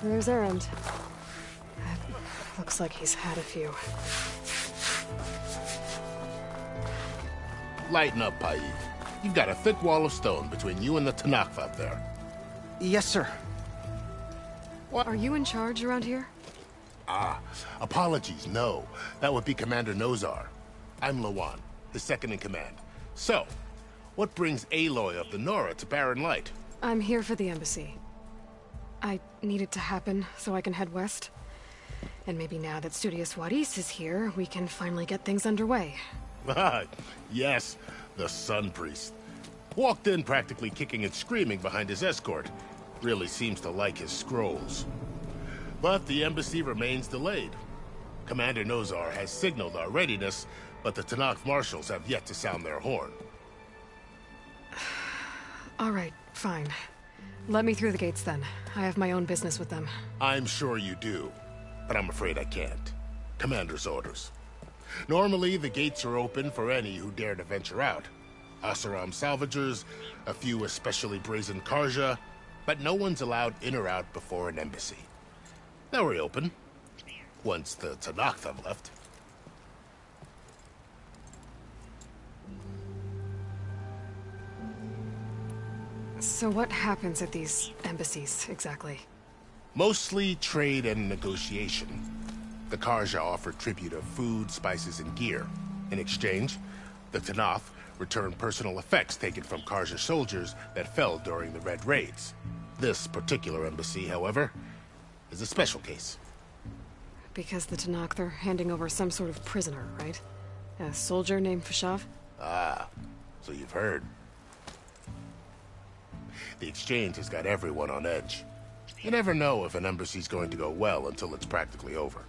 there's Erend. Looks like he's had a few. Lighten up, Paiv. You've got a thick wall of stone between you and the Tanakh out there. Yes, sir. What? Are you in charge around here? Apologies, no. That would be Commander Nozar. I'm Lawan, his second in command. So, what brings Aloy of the Nora to Barren Light? I'm here for the embassy. I need it to happen so I can head west. And maybe now that Studious Wadis is here, we can finally get things underway. Yes, the Sun Priest. Walked in practically kicking and screaming behind his escort. Really seems to like his scrolls. But the embassy remains delayed. Commander Nozar has signaled our readiness, but the Tanakh marshals have yet to sound their horn. All right, fine. Let me through the gates then. I have my own business with them. I'm sure you do, but I'm afraid I can't. Commander's orders. Normally, the gates are open for any who dare to venture out. Asaram salvagers, a few especially brazen Karja, but no one's allowed in or out before an embassy. They'll reopen, once the Tanakh have left. So what happens at these embassies, exactly? Mostly trade and negotiation. The Karja offer tribute of food, spices, and gear. In exchange, the Tanakh return personal effects taken from Karja soldiers that fell during the Red Raids. This particular embassy, however, is a special case. Because the Tanakh, they're handing over some sort of prisoner, right? A soldier named Fashav? Ah, so you've heard. The exchange has got everyone on edge. You never know if an embassy's going to go well until it's practically over.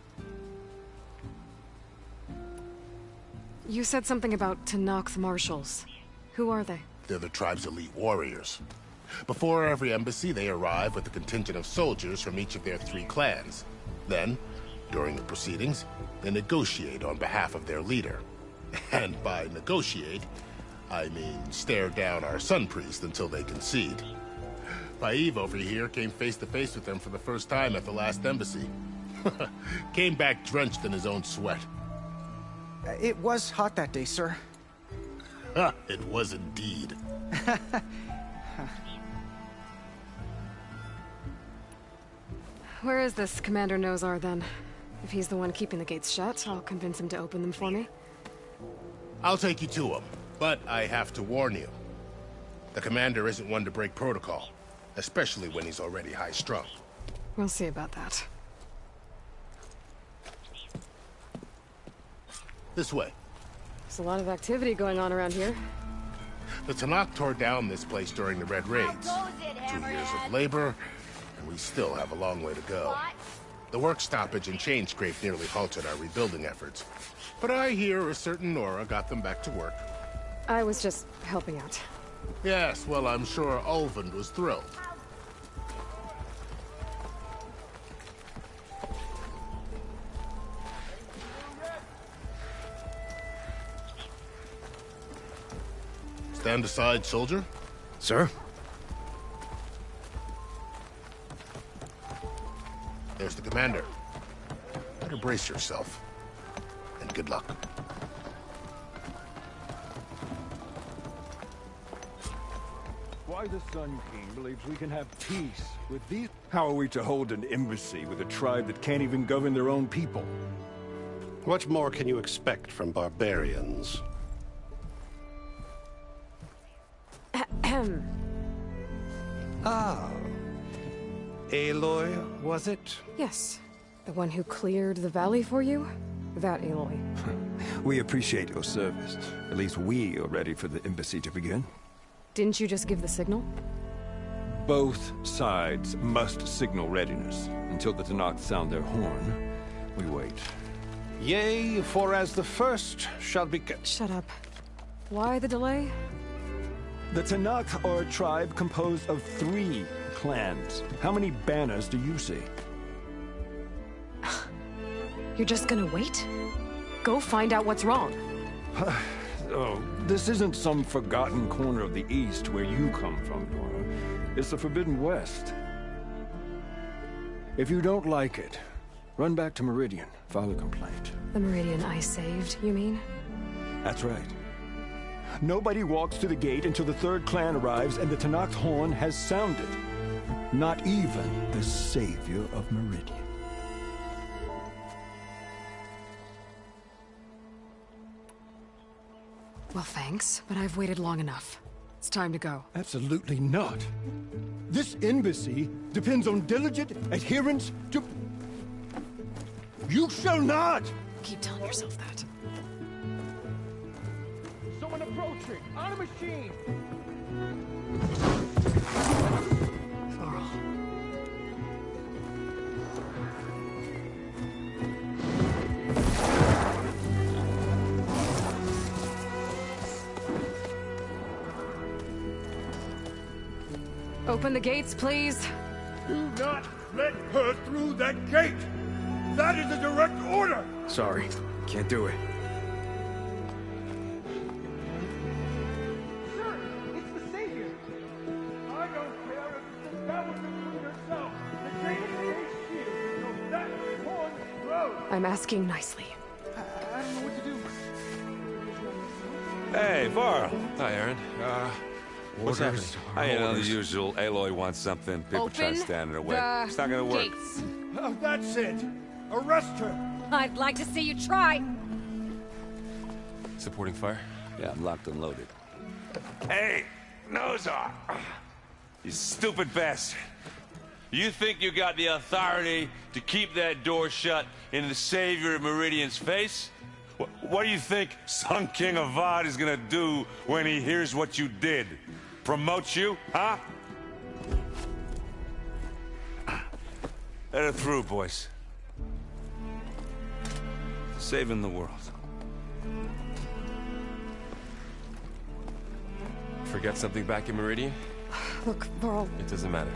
You said something about Tanakh marshals. Who are they? They're the tribe's elite warriors. Before every embassy, they arrive with a contingent of soldiers from each of their 3 clans. Then, during the proceedings, they negotiate on behalf of their leader. And by negotiate, I mean stare down our Sun Priest until they concede. Paiv over here came face to face with them for the first time at the last embassy. Came back drenched in his own sweat. It was hot that day, sir. It was indeed. Where is this Commander Nozar, then? If he's the one keeping the gates shut, I'll convince him to open them for me. I'll take you to him, but I have to warn you. The commander isn't one to break protocol, especially when he's already high-strung. We'll see about that. This way. There's a lot of activity going on around here. The Tanakh tore down this place during the Red Raids. 2 years of labor, and we still have a long way to go. The work stoppage and chain scrape nearly halted our rebuilding efforts. But I hear a certain Nora got them back to work. I was just helping out. Yes, well, I'm sure Ulvund was thrilled. Stand aside, soldier. Sir? There's the commander. Better brace yourself. And good luck. Why the Sun King believes we can have peace with these... How are we to hold an embassy with a tribe that can't even govern their own people? What more can you expect from barbarians? Ah. Aloy, was it? Yes. The one who cleared the valley for you? That Aloy. We appreciate your service. At least we are ready for the embassy to begin. Didn't you just give the signal? Both sides must signal readiness. Until the Tanakh sound their horn, we wait. Yea, for as the first shall be kept. Shut up. Why the delay? The Tanakh are a tribe composed of 3 clans. How many banners do you see? You're just gonna wait? Go find out what's wrong. Oh, this isn't some forgotten corner of the East where you come from, Nora. It's the Forbidden West. If you don't like it, run back to Meridian, file a complaint. The Meridian I saved, you mean? That's right. Nobody walks to the gate until the third clan arrives and the Tenakth horn has sounded. Not even the savior of Meridian. Well, thanks, but I've waited long enough. It's time to go. Absolutely not. This embassy depends on diligent adherence to... You shall not! Keep telling yourself that. Someone approaching! On a machine! Varl. Open the gates, please. Do not let her through that gate! That is a direct order! Sorry, can't do it. Sir, it's the savior! I don't care if it's established between yourself. The gate is HQ, so that horn road! I'm asking nicely. I don't know what to do. Hey, Varl. Hi, Aaron. What's happening? You know, the usual. Aloy wants something. People try to stand in her way. It's not gonna work. Gates. Oh, that's it! Arrest her! I'd like to see you try. Supporting fire? Yeah, I'm locked and loaded. Hey, Nozar! You stupid bastard. You think you got the authority to keep that door shut in the savior of Meridian's face? What do you think Sun King Avad is gonna do when he hears what you did? Promote you, huh? Let her through, boys. Saving the world. Forget something back in Meridian? Look, Varl. It doesn't matter.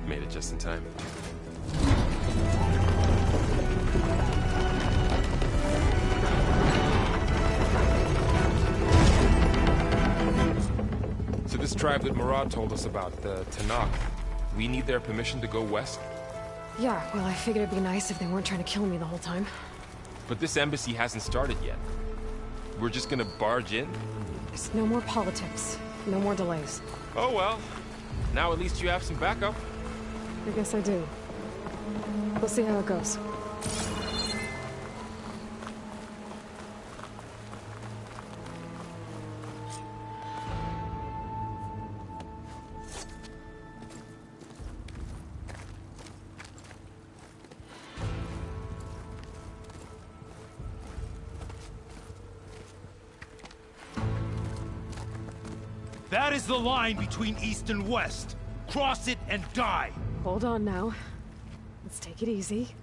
Made it just in time. So this tribe that Murad told us about, the Tenakth, we need their permission to go west? Yeah, well, I figured it'd be nice if they weren't trying to kill me the whole time. But this embassy hasn't started yet. We're just gonna barge in? There's no more politics. No more delays. Oh well. Now at least you have some backup. I guess I do. We'll see how it goes. That is the line between East and West. Cross it and die. Hold on now. Let's take it easy.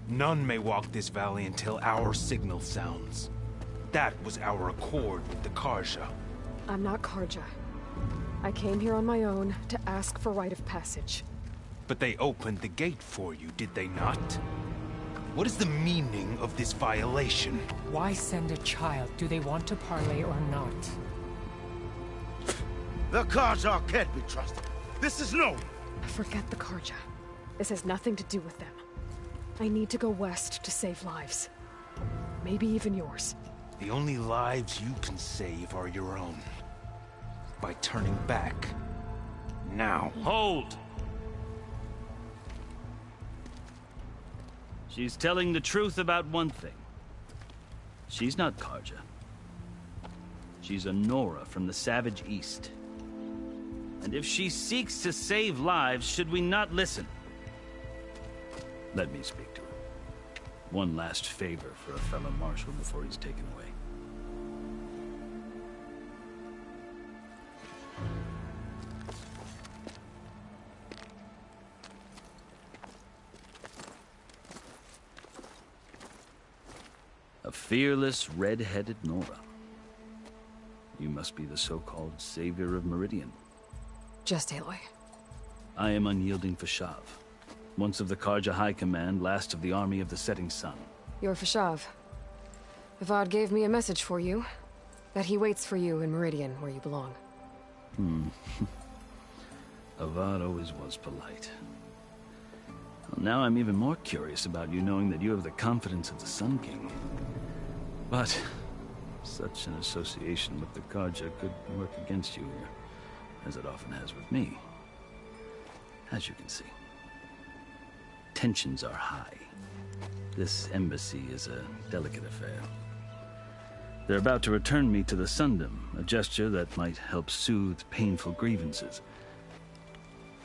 None may walk this valley until our signal sounds. That was our accord with the Karja. I'm not Karja. I came here on my own to ask for rite of passage. But they opened the gate for you, did they not? What is the meaning of this violation? Why send a child? Do they want to parley or not? The Karja can't be trusted. This is no... Forget the Karja. This has nothing to do with them. I need to go west to save lives. Maybe even yours. The only lives you can save are your own. By turning back. Now. Hold! She's telling the truth about one thing. She's not Karja. She's a Nora from the Savage East. And if she seeks to save lives, should we not listen? Let me speak to her. One last favor for a fellow marshal before he's taken away. A fearless, red-headed Nora. You must be the so-called savior of Meridian. Just Aloy. I am unyielding Fashav. Once of the Karja High Command, last of the army of the setting sun. You're Fashav. Avad gave me a message for you. That he waits for you in Meridian, where you belong. Avad always was polite. Well, now I'm even more curious about you knowing that you have the confidence of the Sun King. But such an association with the Karja could work against you here, as it often has with me. As you can see, tensions are high. This embassy is a delicate affair. They're about to return me to the Sundom, a gesture that might help soothe painful grievances.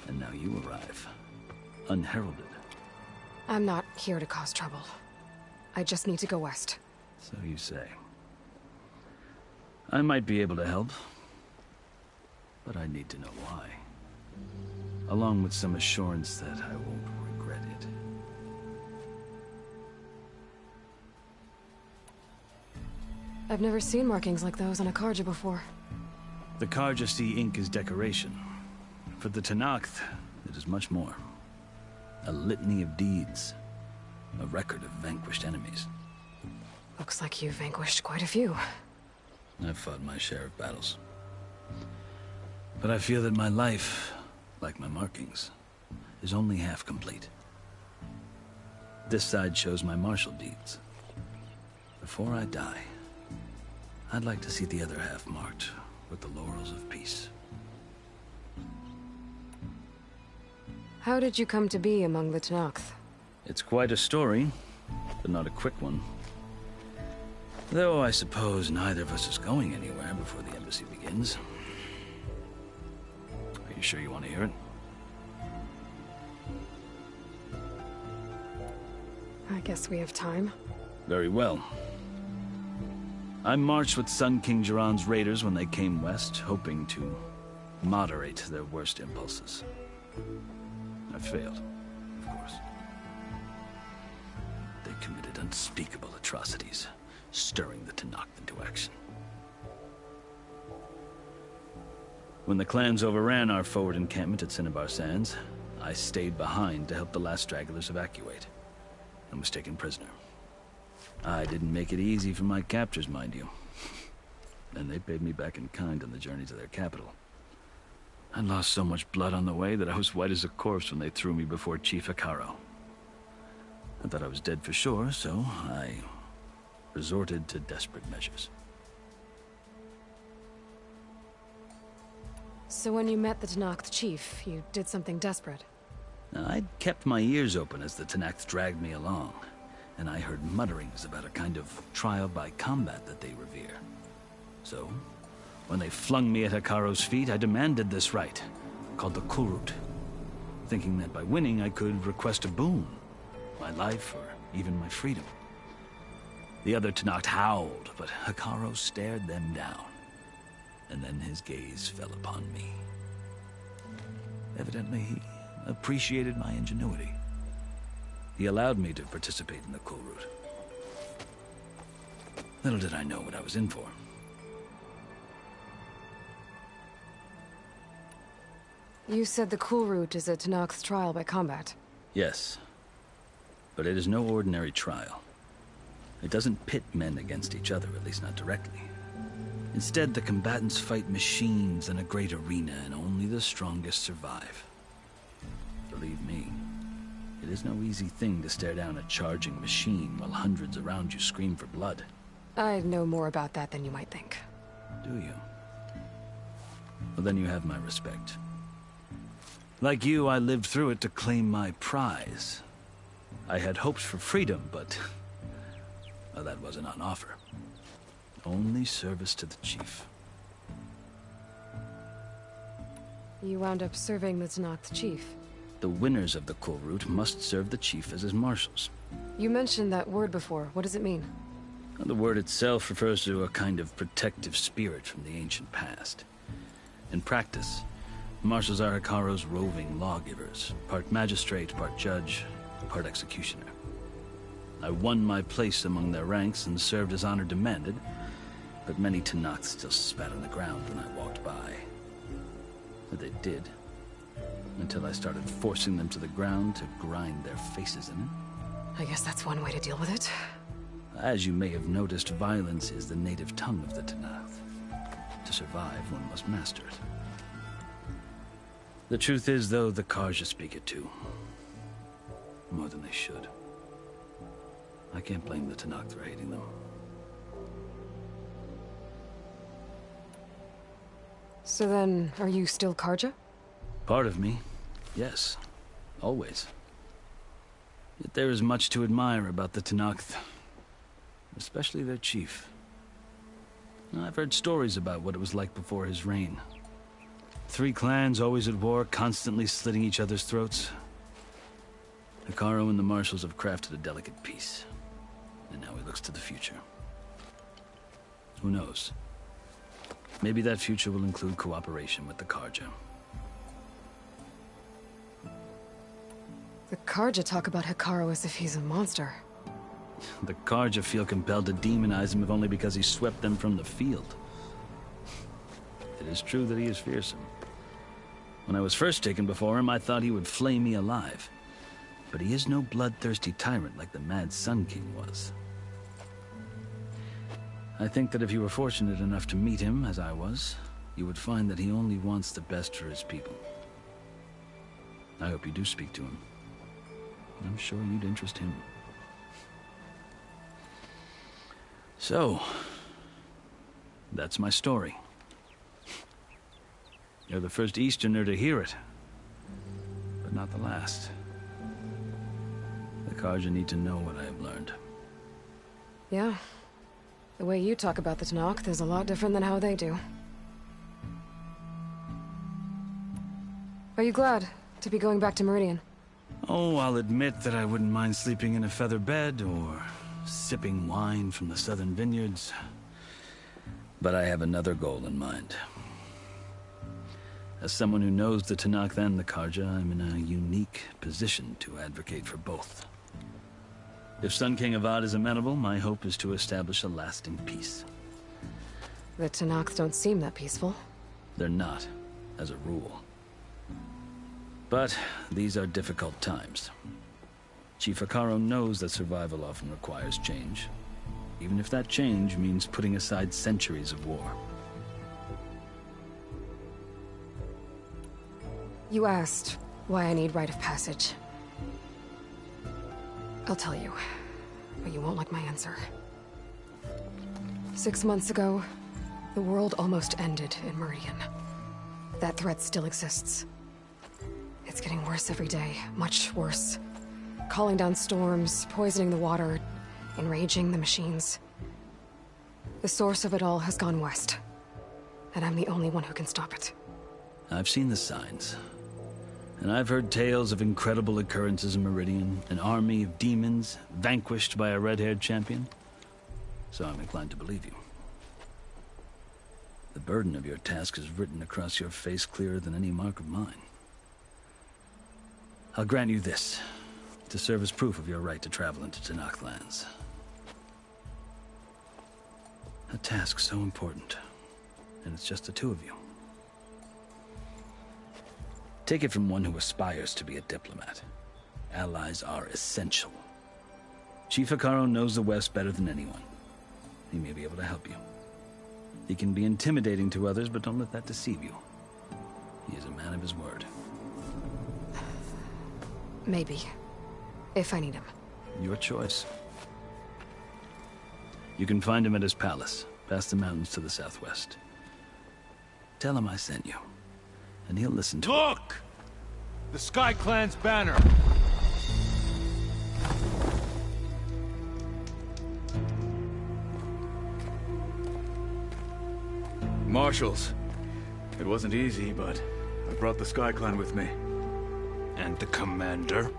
And now you arrive, unheralded. I'm not here to cause trouble. I just need to go west. So you say. I might be able to help, but I need to know why. Along with some assurance that I won't regret it. I've never seen markings like those on a Karja before. The Karja see ink as decoration. For the Tenakth, it is much more. A litany of deeds. A record of vanquished enemies. Looks like you've vanquished quite a few. I've fought my share of battles. But I feel that my life, like my markings, is only half complete. This side shows my martial deeds. Before I die, I'd like to see the other half marked with the laurels of peace. How did you come to be among the Tenakth? It's quite a story, but not a quick one. Though I suppose neither of us is going anywhere before the embassy begins. Are you sure you want to hear it? I guess we have time. Very well. I marched with Sun King Jiran's raiders when they came west, hoping to moderate their worst impulses. I failed, of course. They committed unspeakable atrocities, stirring the Tenakth into action. When the clans overran our forward encampment at Cinnabar Sands, I stayed behind to help the last stragglers evacuate, and was taken prisoner. I didn't make it easy for my captors, mind you. And they paid me back in kind on the journey to their capital. I lost so much blood on the way that I was white as a corpse when they threw me before Chief Hekaro. I thought I was dead for sure, so I resorted to desperate measures. So when you met the Tenakth chief, you did something desperate? Now, I'd kept my ears open as the Tenakth dragged me along, and I heard mutterings about a kind of trial by combat that they revere. So, when they flung me at Hekaro's feet, I demanded this right, called the Kulrut, thinking that by winning I could request a boon, my life or even my freedom. The other Tenakth howled, but Hekaro stared them down, and then his gaze fell upon me. Evidently, he appreciated my ingenuity. He allowed me to participate in the Kulrut. Little did I know what I was in for. You said the Kulrut is a Tenakth's trial by combat. Yes, but it is no ordinary trial. It doesn't pit men against each other, at least not directly. Instead, the combatants fight machines in a great arena, and only the strongest survive. Believe me, it is no easy thing to stare down a charging machine while hundreds around you scream for blood. I know more about that than you might think. Do you? Well, then you have my respect. Like you, I lived through it to claim my prize. I had hopes for freedom, but well, that wasn't on offer. Only service to the chief. You wound up serving the Tenakth chief. The winners of the Kulrut must serve the chief as his marshals. You mentioned that word before. What does it mean? Well, the word itself refers to a kind of protective spirit from the ancient past. In practice, marshals are Hekaro's roving lawgivers, part magistrate, part judge, part executioner. I won my place among their ranks and served as honor demanded, but many Tenakth still spat on the ground when I walked by. But they did, until I started forcing them to the ground to grind their faces in it. I guess that's one way to deal with it. As you may have noticed, violence is the native tongue of the Tenakth. To survive, one must master it. The truth is, though, the Karja speak it too. more than they should. I can't blame the Tanakh for hating them. So then, are you still Karja? Part of me, yes. Always. Yet there is much to admire about the Tanakh, especially their chief. I've heard stories about what it was like before his reign. 3 clans always at war, constantly slitting each other's throats. Hekarro and the Marshals have crafted a delicate peace. And now he looks to the future. Who knows? Maybe that future will include cooperation with the Karja. The Karja talk about Hekarro as if he's a monster. The Karja feel compelled to demonize him if only because he swept them from the field. It is true that he is fearsome. When I was first taken before him, I thought he would flay me alive. But he is no bloodthirsty tyrant like the Mad Sun King was. I think that if you were fortunate enough to meet him, as I was, you would find that he only wants the best for his people. I hope you do speak to him. I'm sure you'd interest him. So, that's my story. You're the first Easterner to hear it, but not the last. The Karja need to know what I have learned. Yeah. The way you talk about the Tanakh is a lot different than how they do. Are you glad to be going back to Meridian? Oh, I'll admit that I wouldn't mind sleeping in a feather bed or sipping wine from the southern vineyards. But I have another goal in mind. As someone who knows the Tanakh and the Karja, I'm in a unique position to advocate for both. If Sun King Avad is amenable, my hope is to establish a lasting peace. The Tanakh don't seem that peaceful. They're not, as a rule. But these are difficult times. Chief Hekarro knows that survival often requires change, even if that change means putting aside centuries of war. You asked why I need rite of passage. I'll tell you, but you won't like my answer. 6 months ago, the world almost ended in Meridian. That threat still exists. It's getting worse every day, much worse. Calling down storms, poisoning the water, enraging the machines. The source of it all has gone west, and I'm the only one who can stop it. I've seen the signs. And I've heard tales of incredible occurrences in Meridian, an army of demons vanquished by a red-haired champion. So I'm inclined to believe you. The burden of your task is written across your face clearer than any mark of mine. I'll grant you this, to serve as proof of your right to travel into Tanakh lands. A task so important, and it's just the 2 of you. Take it from one who aspires to be a diplomat. Allies are essential. Chief Hekarro knows the West better than anyone. He may be able to help you. He can be intimidating to others, but don't let that deceive you. He is a man of his word. Maybe. If I need him. Your choice. You can find him at his palace, past the mountains to the southwest. Tell him I sent you, and he'll listen to Look! The Sky Clan's banner! Marshals. It wasn't easy, but I brought the Sky Clan with me. And the commander?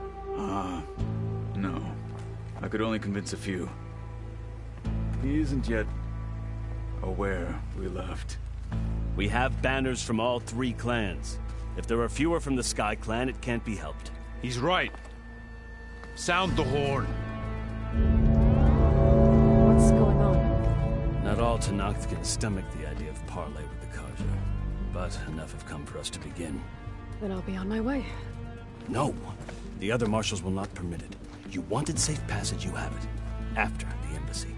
No. I could only convince a few. He isn't yet aware we left. We have banners from all 3 clans. If there are fewer from the Sky Clan, it can't be helped. He's right. Sound the horn. What's going on? Not all Tanakh can stomach the idea of parley with the Karja, but enough have come for us to begin. Then I'll be on my way. No. The other marshals will not permit it. You wanted safe passage, you have it. After the embassy.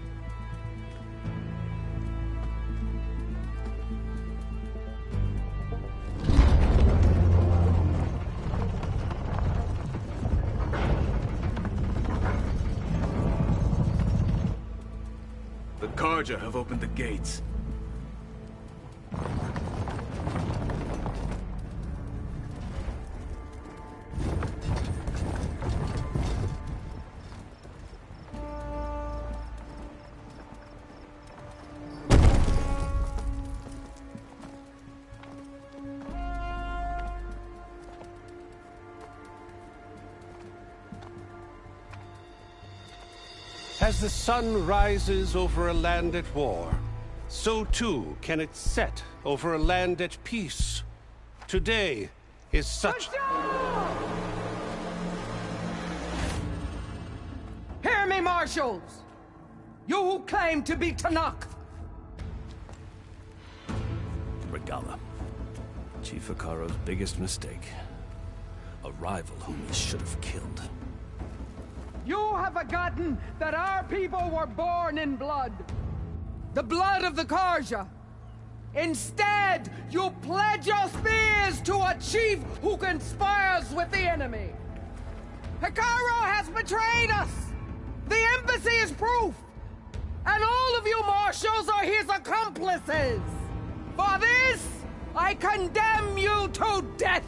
Karja have opened the gates. As the sun rises over a land at war, so too can it set over a land at peace. Today is such... Hear me, marshals! You who claim to be Tanakh! Regala. Chief Hikaro's biggest mistake. A rival whom he should have killed. You have forgotten that our people were born in blood. The blood of the Karja. Instead, you pledge your spears to a chief who conspires with the enemy. Hikaro has betrayed us. The embassy is proof. And all of you marshals are his accomplices. For this, I condemn you to death.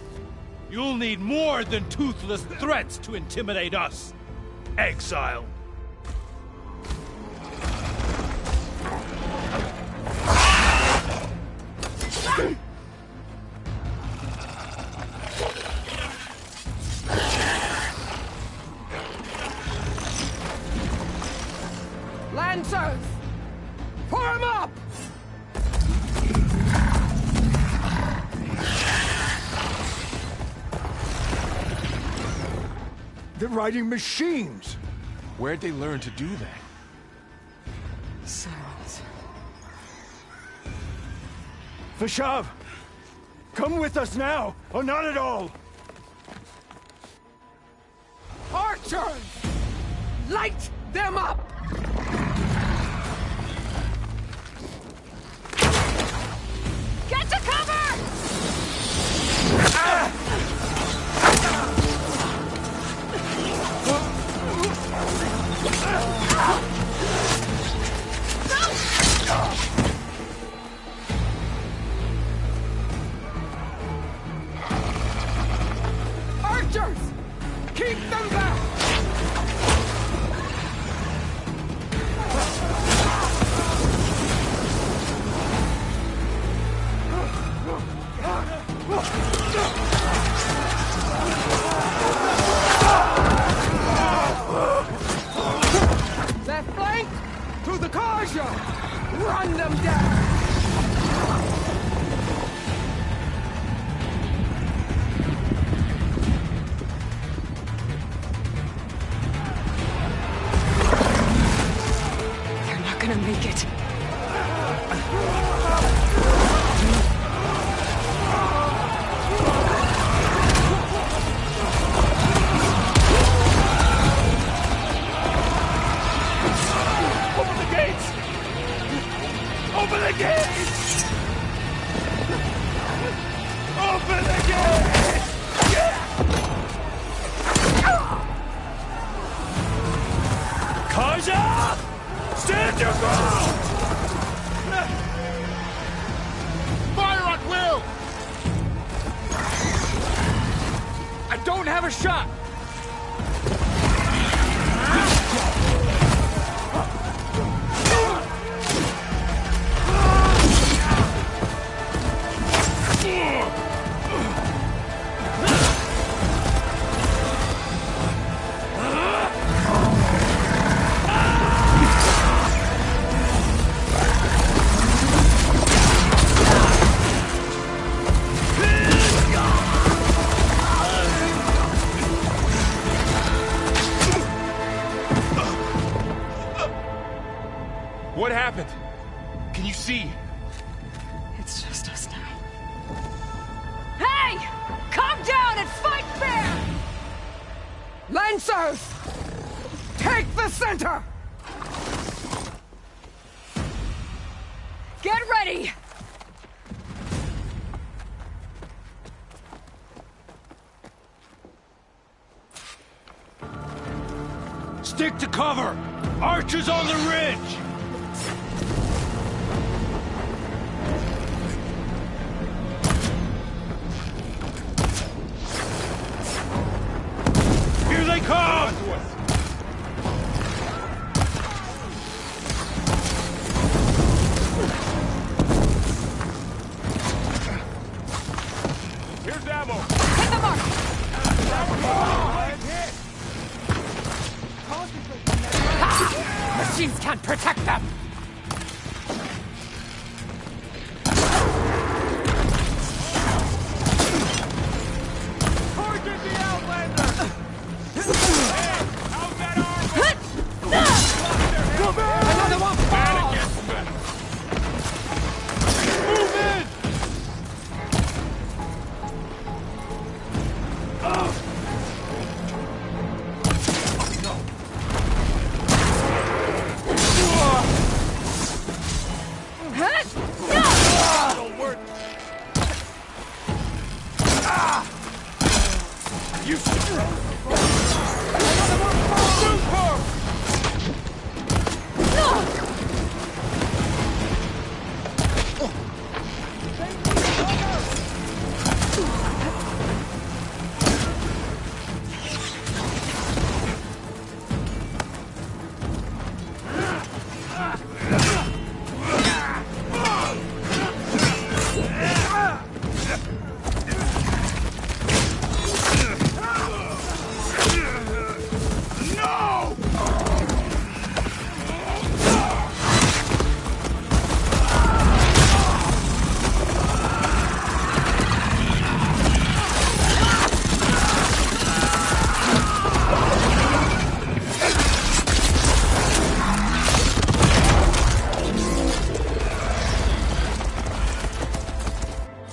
You'll need more than toothless threats to intimidate us. Exile. Lancers! Form up! They're riding machines! Where'd they learn to do that? Silence. Vashav! Come with us now, or not at all! Archers! Light them up! Get to cover! Archers! Keep them back! Left flank! To the Karja! Run them down! They're not gonna make it. Open the gates! Open the gates! Open the gates! Karja! Stand your ground! Fire at will! I don't have a shot! What happened? Can you see? It's just us now. Hey! Calm down and fight fair! Lancers! Take the center! Get ready! Stick to cover! Archers on the ridge! onto us! Here's ammo! Hit the mark! Machines can't protect them! Target the Outlander! Hey, how's that armor? Come in! Another one falls! Move in! That'll work. You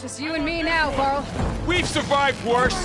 Just you and me now, Varl. We've survived worse.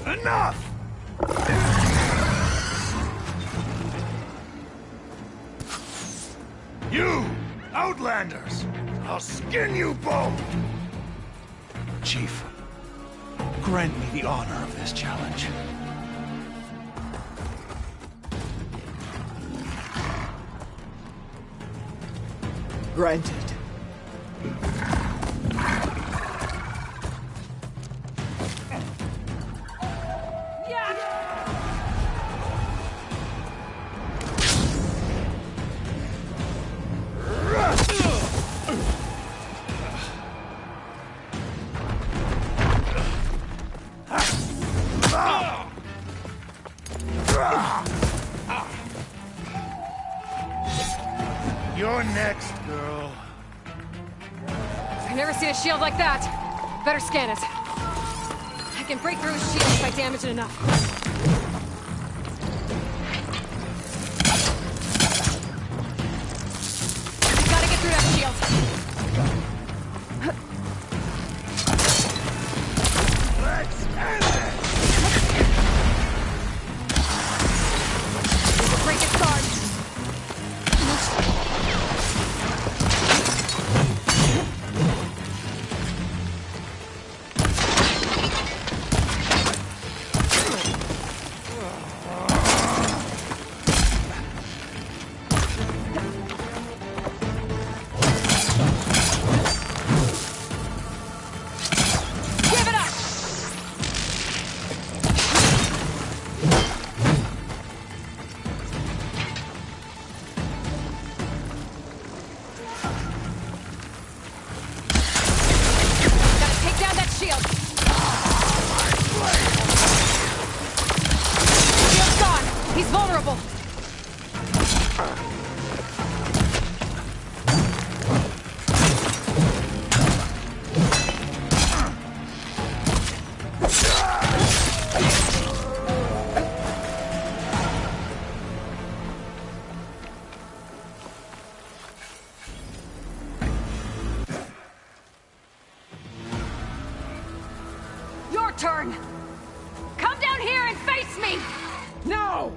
Enough! You, Outlanders! I'll skin you both! Chief, grant me the honor of this challenge. Granted. You're next, girl. I've never seen a shield like that. Better scan it. I can break through a shield if I damage it enough. Gotta get through that shield. Let's end it! Break its guard. honorable! Your turn! Come down here and face me! No!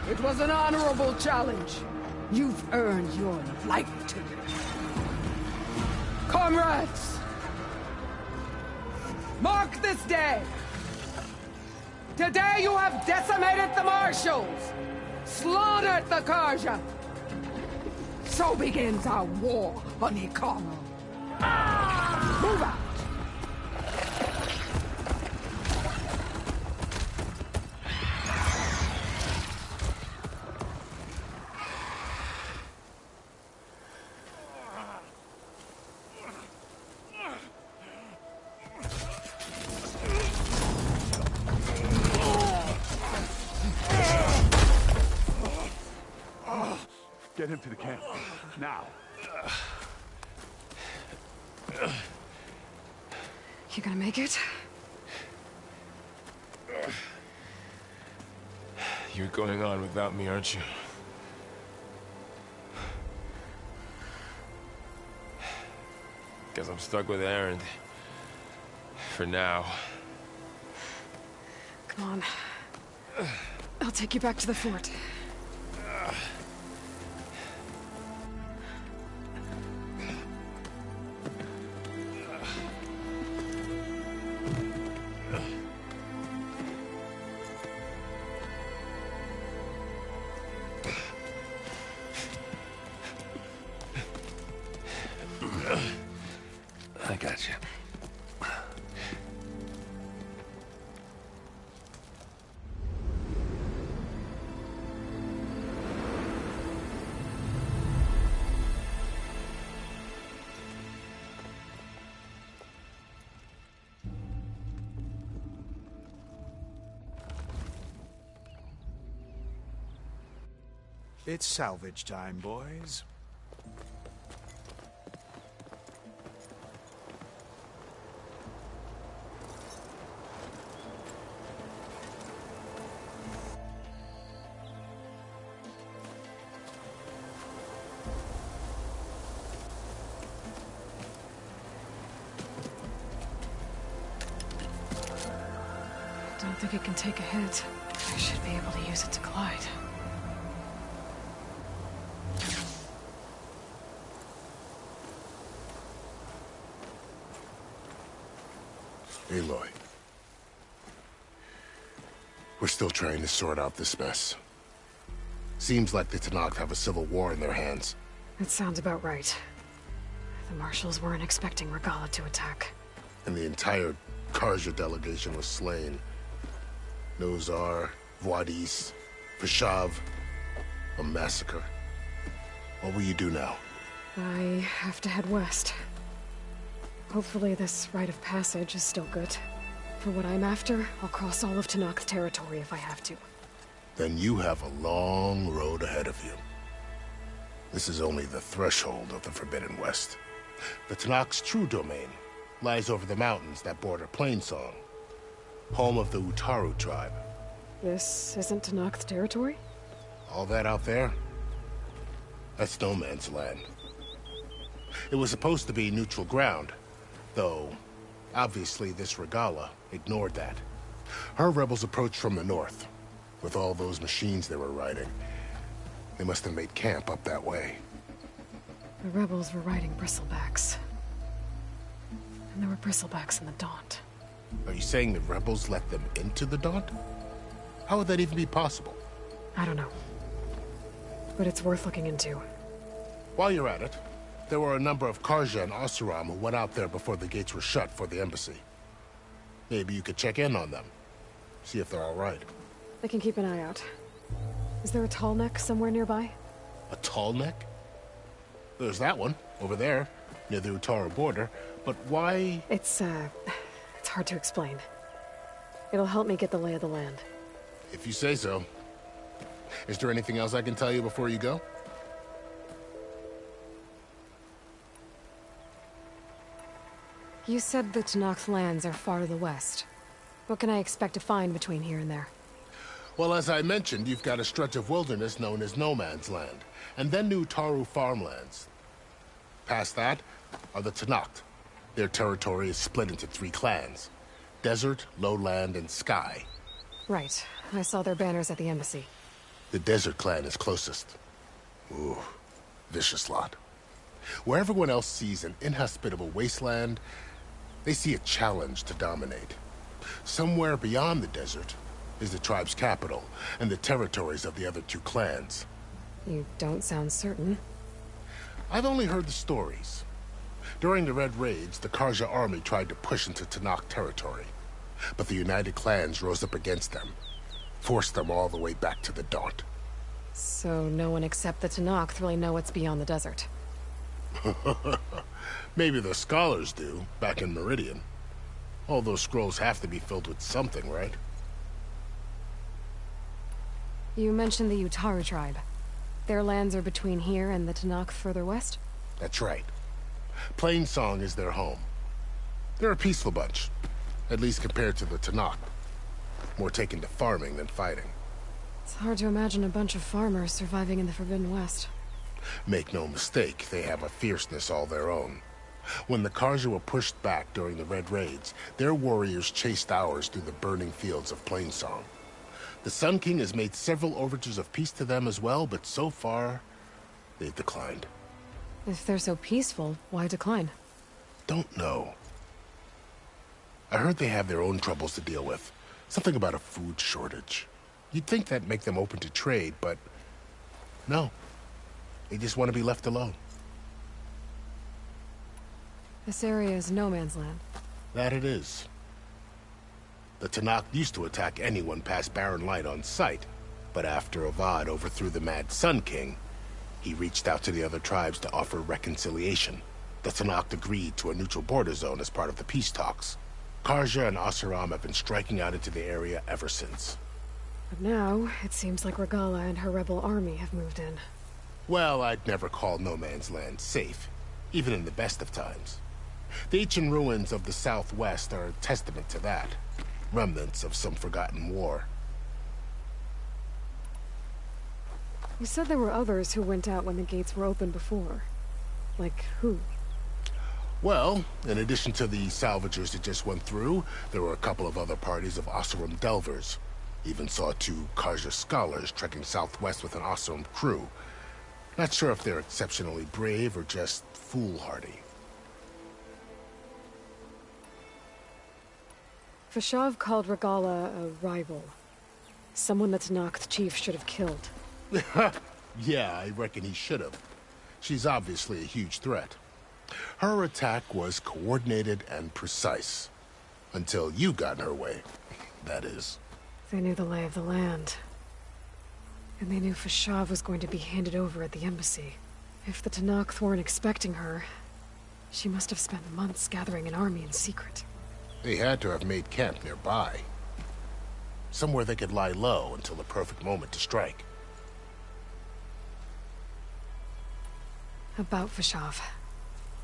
It was an honorable challenge. You've earned your life to me. Comrades! Mark this day! Today you have decimated the Marshals! Slaughtered the Karja! So begins our war on Hikaru. Move out! Get him to the camp. Now. You gonna make it? You're going on without me, aren't you? Guess I'm stuck with Erend. For now. Come on. I'll take you back to the fort. I got you. It's salvage time, boys. Don't think it can take a hit. I should be able to use it to glide. Aloy. We're still trying to sort out this mess. Seems like the Tenakth have a civil war in their hands. That sounds about right. The Marshals weren't expecting Regala to attack. And the entire Karja delegation was slain. Nozar, Voidis, Vashav. A massacre. What will you do now? I have to head west. Hopefully this rite of passage is still good. For what I'm after, I'll cross all of Tenakth territory if I have to. Then you have a long road ahead of you. This is only the threshold of the Forbidden West. The Tenakth's true domain lies over the mountains that border Plainsong, home of the Utaru tribe. This isn't Tenakth territory? All that out there? That's no man's land. It was supposed to be neutral ground, though obviously this Regala ignored that. Her rebels approached from the north. With all those machines they were riding, they must have made camp up that way. The rebels were riding bristlebacks. And there were bristlebacks in the Daunt. Are you saying the rebels let them into the Daunt? How would that even be possible? I don't know. But it's worth looking into. While you're at it, there were a number of Karja and Oseram who went out there before the gates were shut for the embassy. Maybe you could check in on them. See if they're all right. I can keep an eye out. Is there a tall neck somewhere nearby? A tall neck? There's that one, over there, near the Utaru border. But why? It's hard to explain. It'll help me get the lay of the land. If you say so. Is there anything else I can tell you before you go? You said the Tenakth lands are far to the west. What can I expect to find between here and there? Well, as I mentioned, you've got a stretch of wilderness known as No Man's Land, and then new Taru farmlands. Past that are the Tenakth. Their territory is split into 3 clans: Desert, Lowland, and Sky. Right. I saw their banners at the embassy. The Desert clan is closest. Ooh, vicious lot. Where everyone else sees an inhospitable wasteland, they see a challenge to dominate. Somewhere beyond the desert is the tribe's capital and the territories of the other 2 clans. You don't sound certain. I've only heard the stories. During the Red Raids, the Karja army tried to push into Tenakth territory, but the United Clans rose up against them, forced them all the way back to the Daunt. So no one except the Tenakth really know what's beyond the desert. Maybe the scholars do, back in Meridian. All those scrolls have to be filled with something, right? You mentioned the Utaru tribe. Their lands are between here and the Tenakth further west? That's right. Plainsong is their home. They're a peaceful bunch, at least compared to the Tenakth. More taken to farming than fighting. It's hard to imagine a bunch of farmers surviving in the Forbidden West. Make no mistake, they have a fierceness all their own. When the Karja were pushed back during the Red Raids, their warriors chased ours through the burning fields of Plainsong. The Sun King has made several overtures of peace to them as well, but so far, they've declined. If they're so peaceful, why decline? Don't know. I heard they have their own troubles to deal with. Something about a food shortage. You'd think that'd make them open to trade, but no. They just want to be left alone. This area is no man's land. That it is. The Tenakth used to attack anyone past Barren Light on sight, but after Avad overthrew the Mad Sun King, he reached out to the other tribes to offer reconciliation. The Tenakth agreed to a neutral border zone as part of the peace talks. Karja and Oseram have been striking out into the area ever since. But now, it seems like Regala and her rebel army have moved in. Well, I'd never call No Man's Land safe, even in the best of times. The ancient ruins of the Southwest are a testament to that. Remnants of some forgotten war. You said there were others who went out when the gates were open before. Like who? Well, in addition to the salvagers that just went through, there were a couple of other parties of Oseram delvers. Even saw 2 Karja scholars trekking southwest with an Oseram crew. Not sure if they're exceptionally brave or just foolhardy. Fashav called Regala a rival. Someone the Tenakth chief should have killed. Yeah, I reckon he should have. She's obviously a huge threat. Her attack was coordinated and precise. Until you got in her way, that is. They knew the lay of the land. And they knew Fashav was going to be handed over at the embassy. If the Tenakth weren't expecting her, she must have spent months gathering an army in secret. They had to have made camp nearby. Somewhere they could lie low until the perfect moment to strike. About Fashav.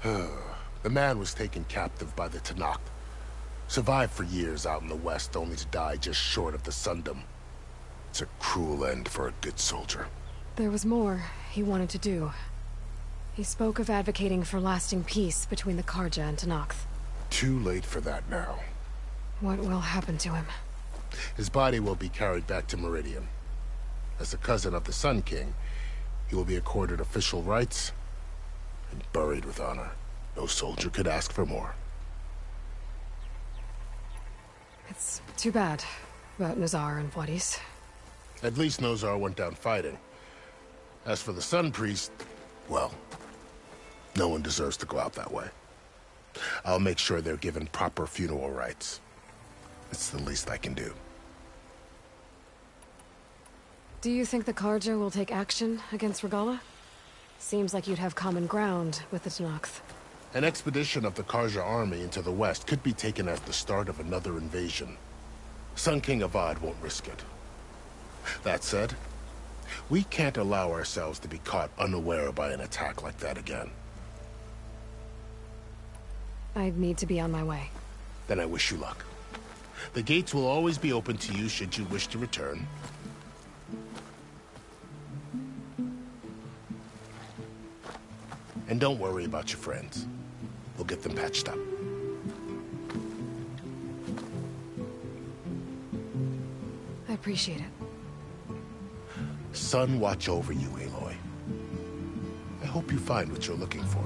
The man was taken captive by the Tenakth. Survived for years out in the west, only to die just short of the Sundom. It's a cruel end for a good soldier. There was more he wanted to do. He spoke of advocating for lasting peace between the Karja and Tenakth. Too late for that now. What will happen to him? His body will be carried back to Meridian. As a cousin of the Sun King, he will be accorded official rights and buried with honor. No soldier could ask for more. It's too bad about Nazar and Wadis. At least Nozar went down fighting. As for the Sun Priest, well, no one deserves to go out that way. I'll make sure they're given proper funeral rites. It's the least I can do. Do you think the Karja will take action against Regala? Seems like you'd have common ground with the Tenakth. An expedition of the Karja army into the west could be taken as the start of another invasion. Sun King Avad won't risk it. That said, We can't allow ourselves to be caught unaware by an attack like that again. I need to be on my way. Then I wish you luck. The gates will always be open to you should you wish to return. And don't worry about your friends. We'll get them patched up. I appreciate it. Sun watch over you, Aloy. I hope you find what you're looking for.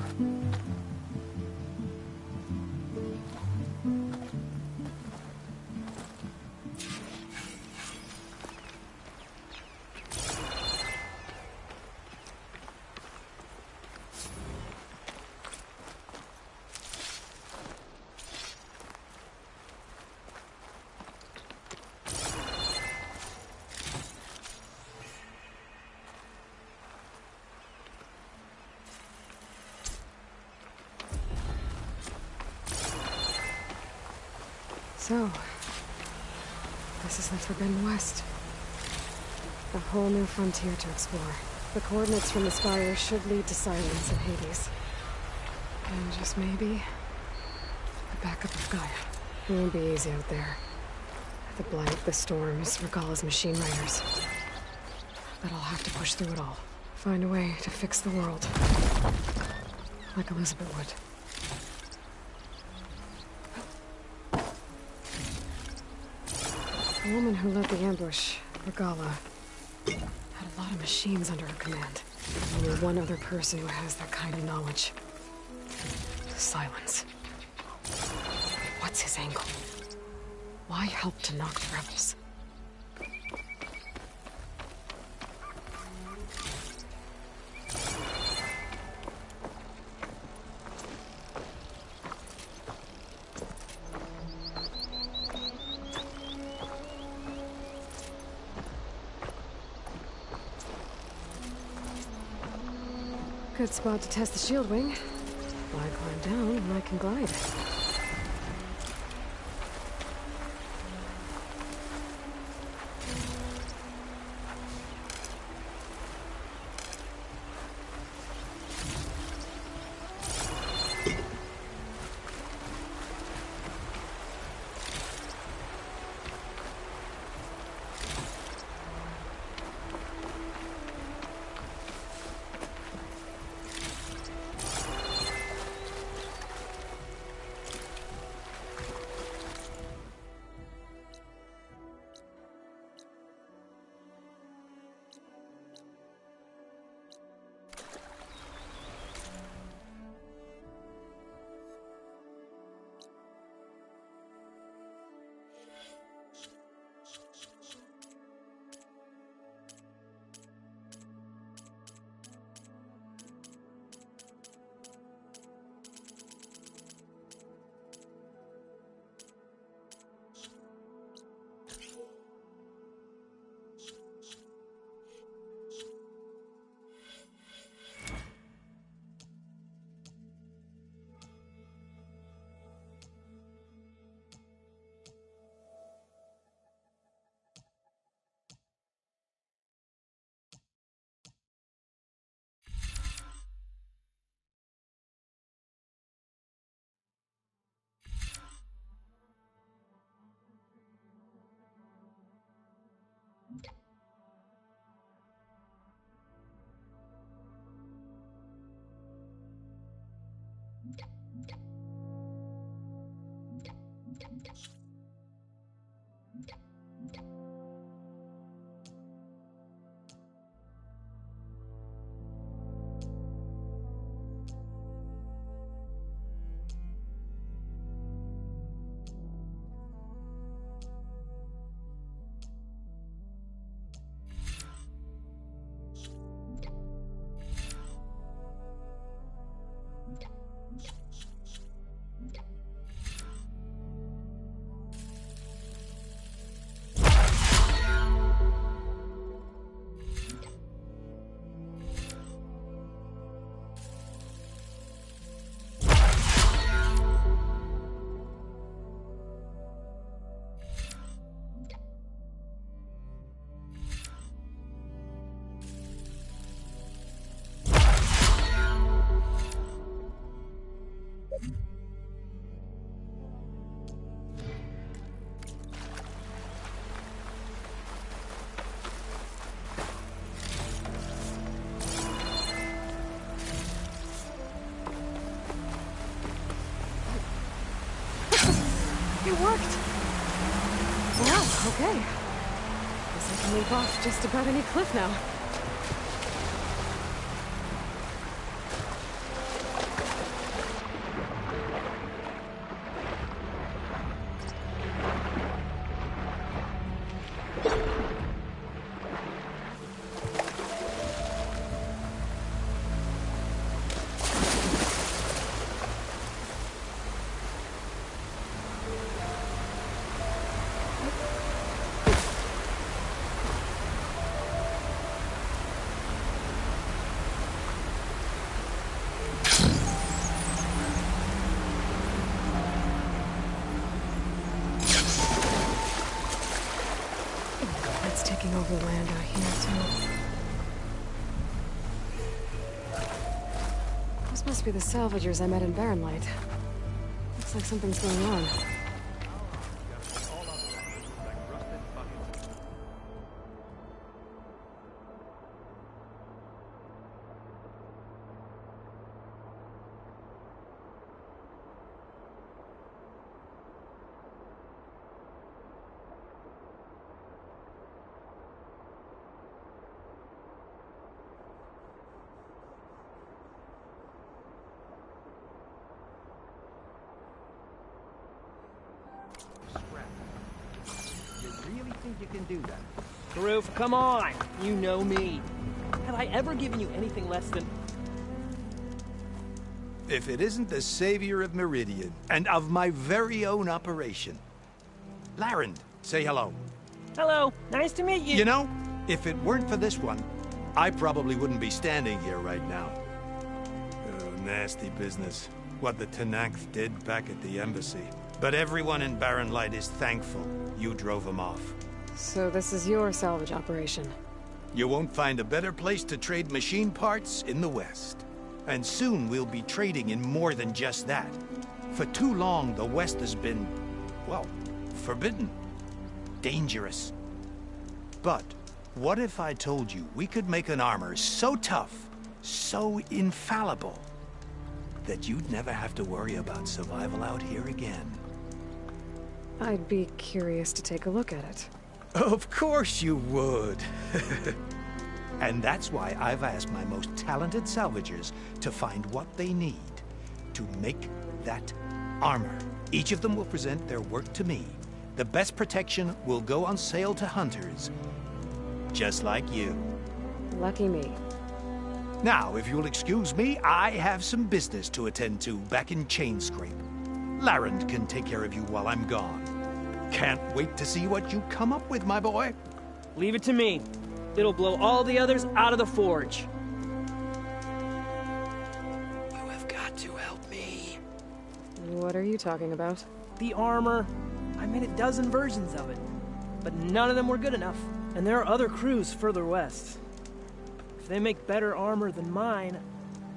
So, this is the Forbidden West. A whole new frontier to explore. The coordinates from the spire should lead to Silence and Hades. And just maybe, the backup of Gaia. It won't be easy out there. The blight, the storms, Regalla's machine riders. But I'll have to push through it all. Find a way to fix the world. Like Elizabeth would. The woman who led the ambush, Regalla, had a lot of machines under her command. Only one other person who has that kind of knowledge. Silence. What's his angle? Why help to knock the rebels? Good spot to test the shield wing. Why climb down when I can glide? Okay. Guess I can leap off just about any cliff now. Taking over land out here, too. Those must be the salvagers I met in Barren Light. Looks like something's going on. You can do that. Karoof, come on! You know me. Have I ever given you anything less than... If it isn't the savior of Meridian, and of my very own operation. Laren, say hello. Hello, nice to meet you. You know, if it weren't for this one, I probably wouldn't be standing here right now. Oh, nasty business. What the Tenakth did back at the embassy. But everyone in Barren Light is thankful you drove them off. So this is your salvage operation? You won't find a better place to trade machine parts in the West. And soon we'll be trading in more than just that. For too long, the West has been, well, forbidden. Dangerous. But what if I told you we could make an armor so tough, so infallible, that you'd never have to worry about survival out here again? I'd be curious to take a look at it. Of course you would. And that's why I've asked my most talented salvagers to find what they need to make that armor. Each of them will present their work to me. The best protection will go on sale to hunters, just like you. Lucky me. Now, if you'll excuse me, I have some business to attend to back in Chainscrape. Laren can take care of you while I'm gone. Can't wait to see what you come up with, my boy. Leave it to me. It'll blow all the others out of the forge. You have got to help me. What are you talking about? The armor. I made a dozen versions of it, but none of them were good enough. And there are other crews further west. If they make better armor than mine,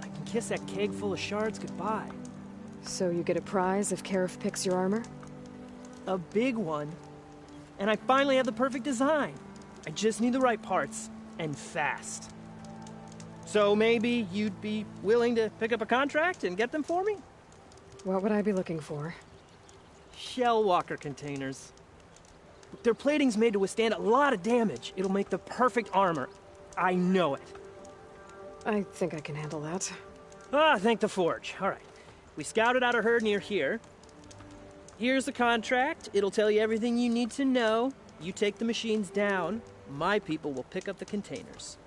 I can kiss that keg full of shards goodbye. So you get a prize if Karif picks your armor? A big one. And I finally have the perfect design. I just need the right parts, and fast. So maybe you'd be willing to pick up a contract and get them for me? What would I be looking for? Shell walker containers. Their plating's made to withstand a lot of damage. It'll make the perfect armor. I know it. I think I can handle that. Thank the forge. All right. We scouted out a herd near here. Here's the contract. It'll tell you everything you need to know. You take the machines down. My people will pick up the containers.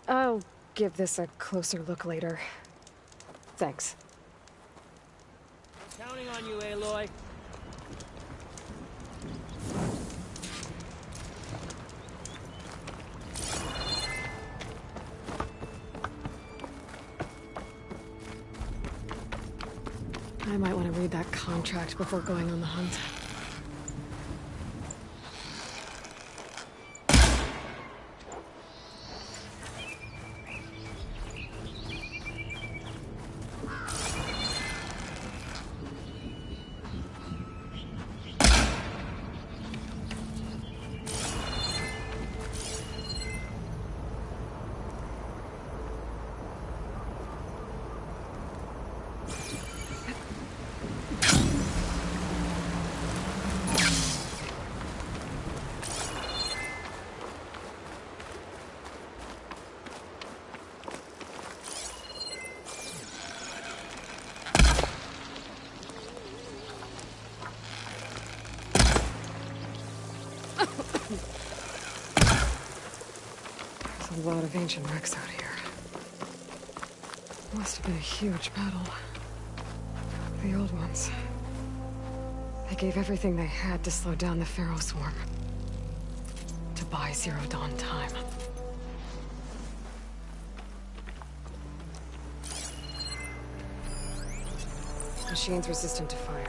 I'll give this a closer look later. Thanks. Counting on you, Aloy. I might want to read that contract before going on the hunt. A lot of ancient wrecks out here. Must have been a huge battle. The old ones. They gave everything they had to slow down the Pharaoh swarm. To buy Zero Dawn time. Machines resistant to fire.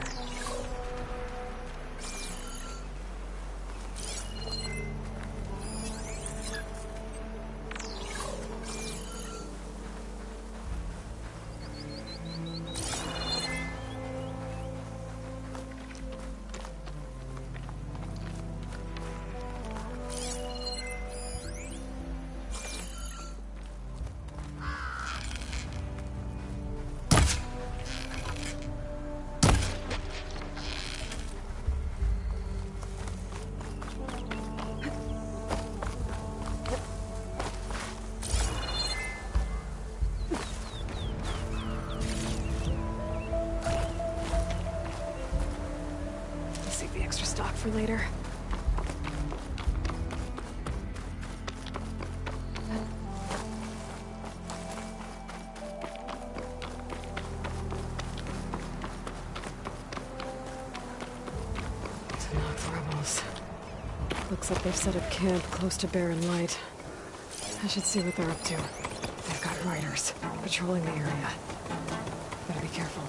For later. Tanakh rebels. Looks like they've set up camp close to Barren Light. I should see what they're up to. They've got riders patrolling the area. Better be careful.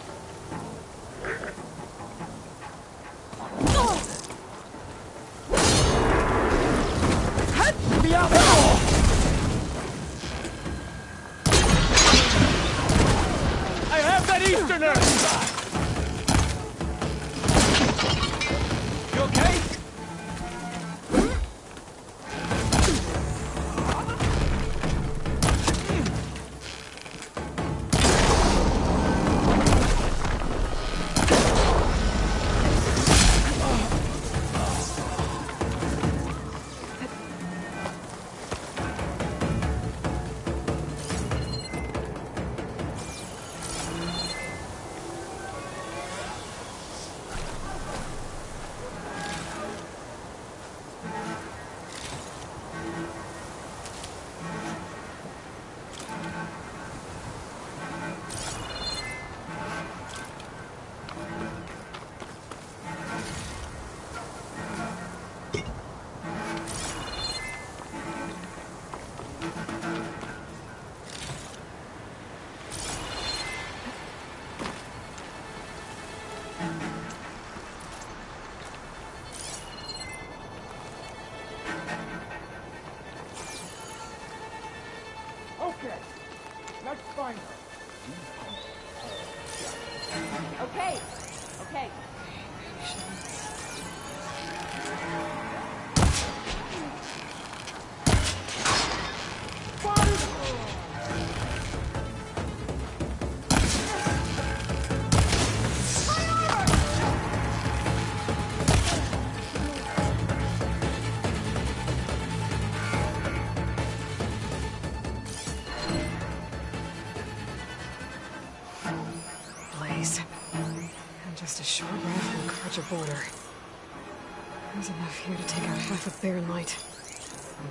I have that Easterner! You okay? Okay, let's find her. Okay, okay. And just a short ride from the Karja border. There's enough here to take out half of Barren Light.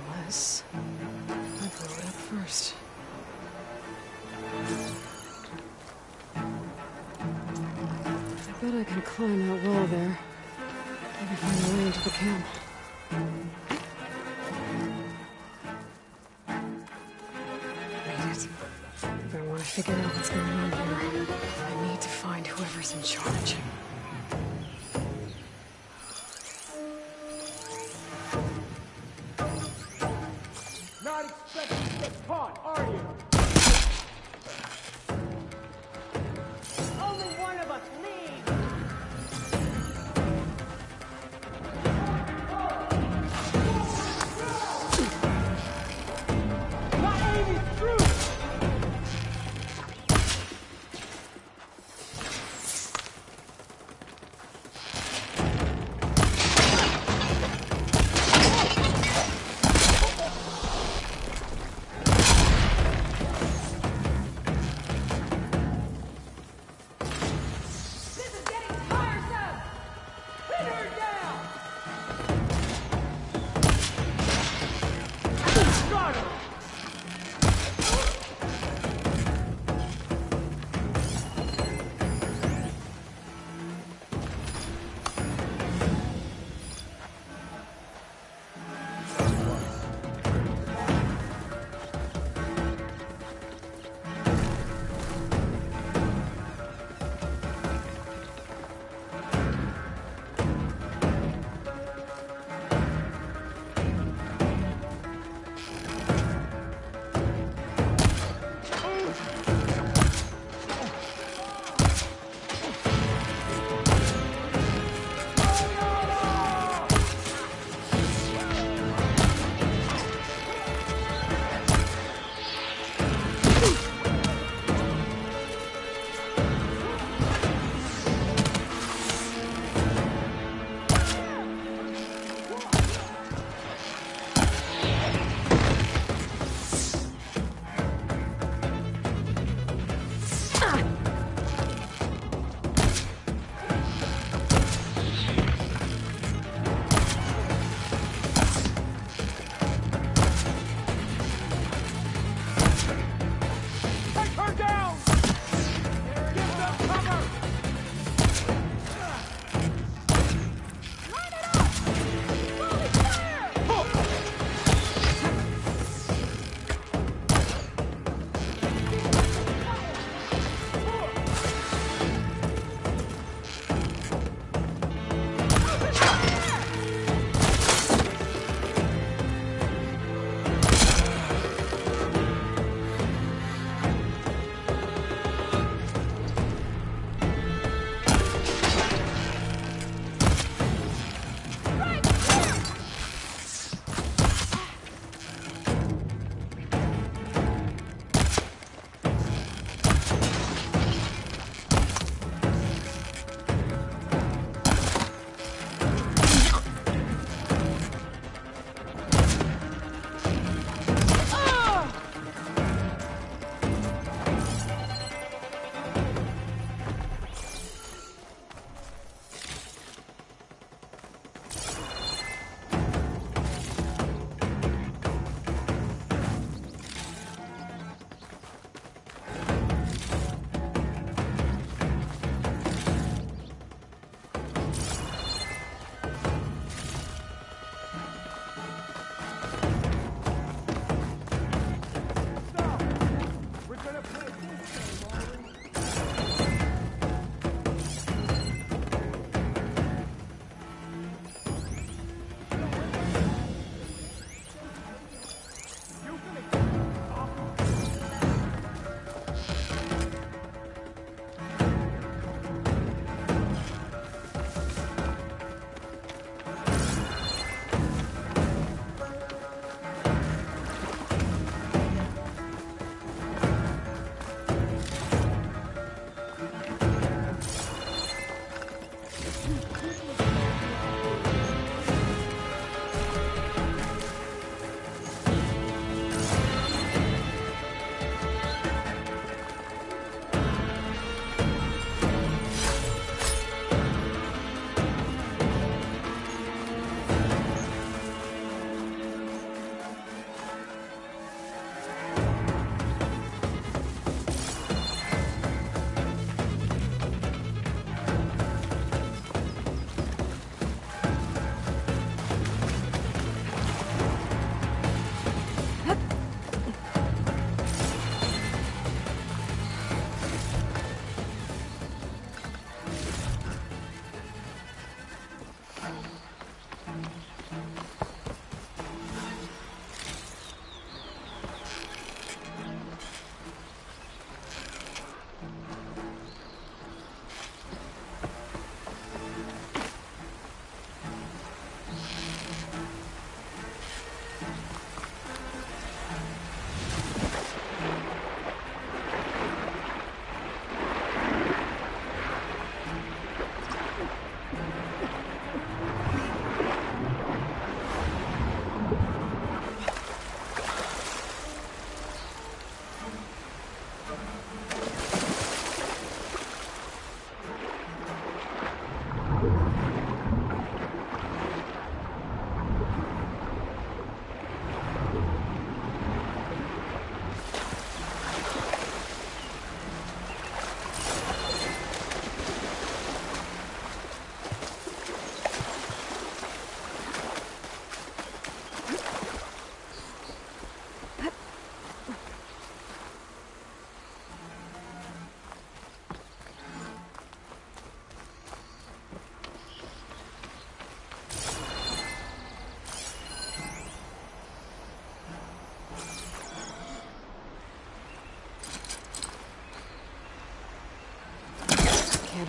Unless I blow it up first. I bet I can climb that wall there. Maybe find a way into the camp. Made it. If I want to figure out what's going on here, I need to find whoever's in charge. Not expecting to get caught, are you? Only one of us leaves! My aim is through!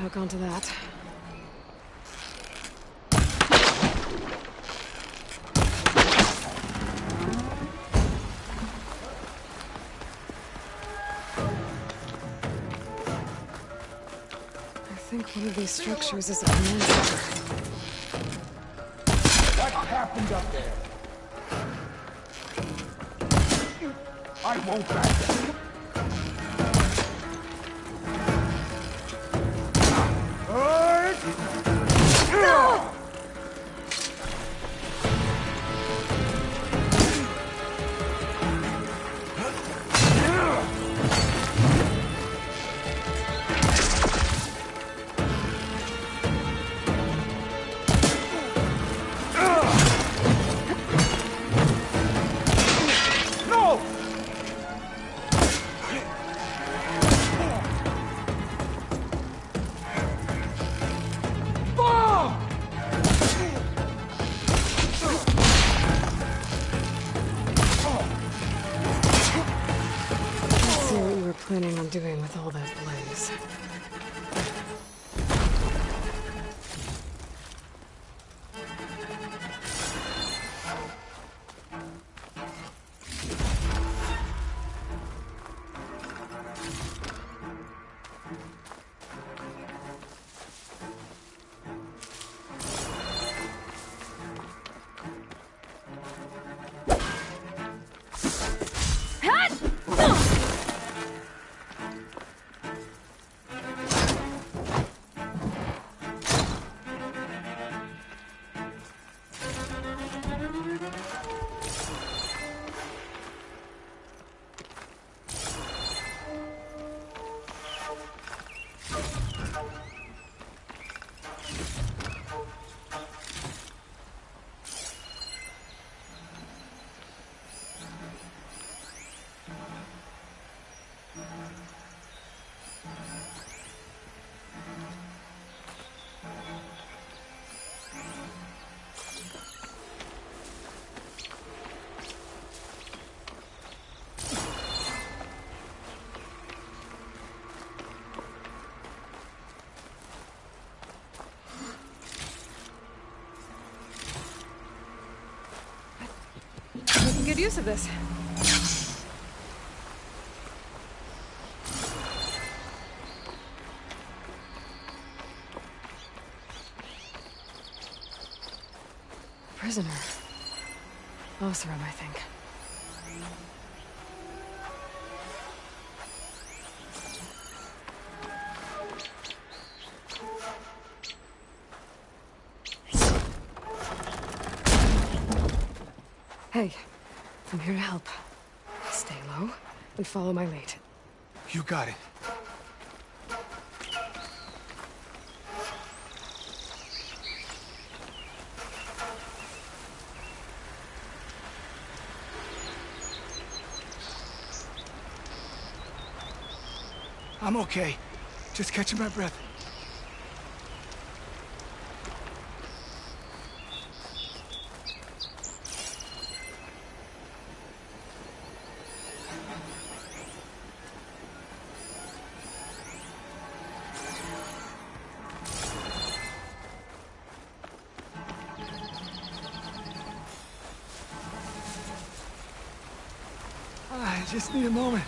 hook onto that. I think one of these structures is a command center. What happened up there? I won't back down. No! Planning on doing with all that blaze. Making good use of this. Prisoner. Othram, I think. Hey, I'm here to help. Stay low and follow my lead. You got it. I'm okay. Just catching my breath. I just need a moment.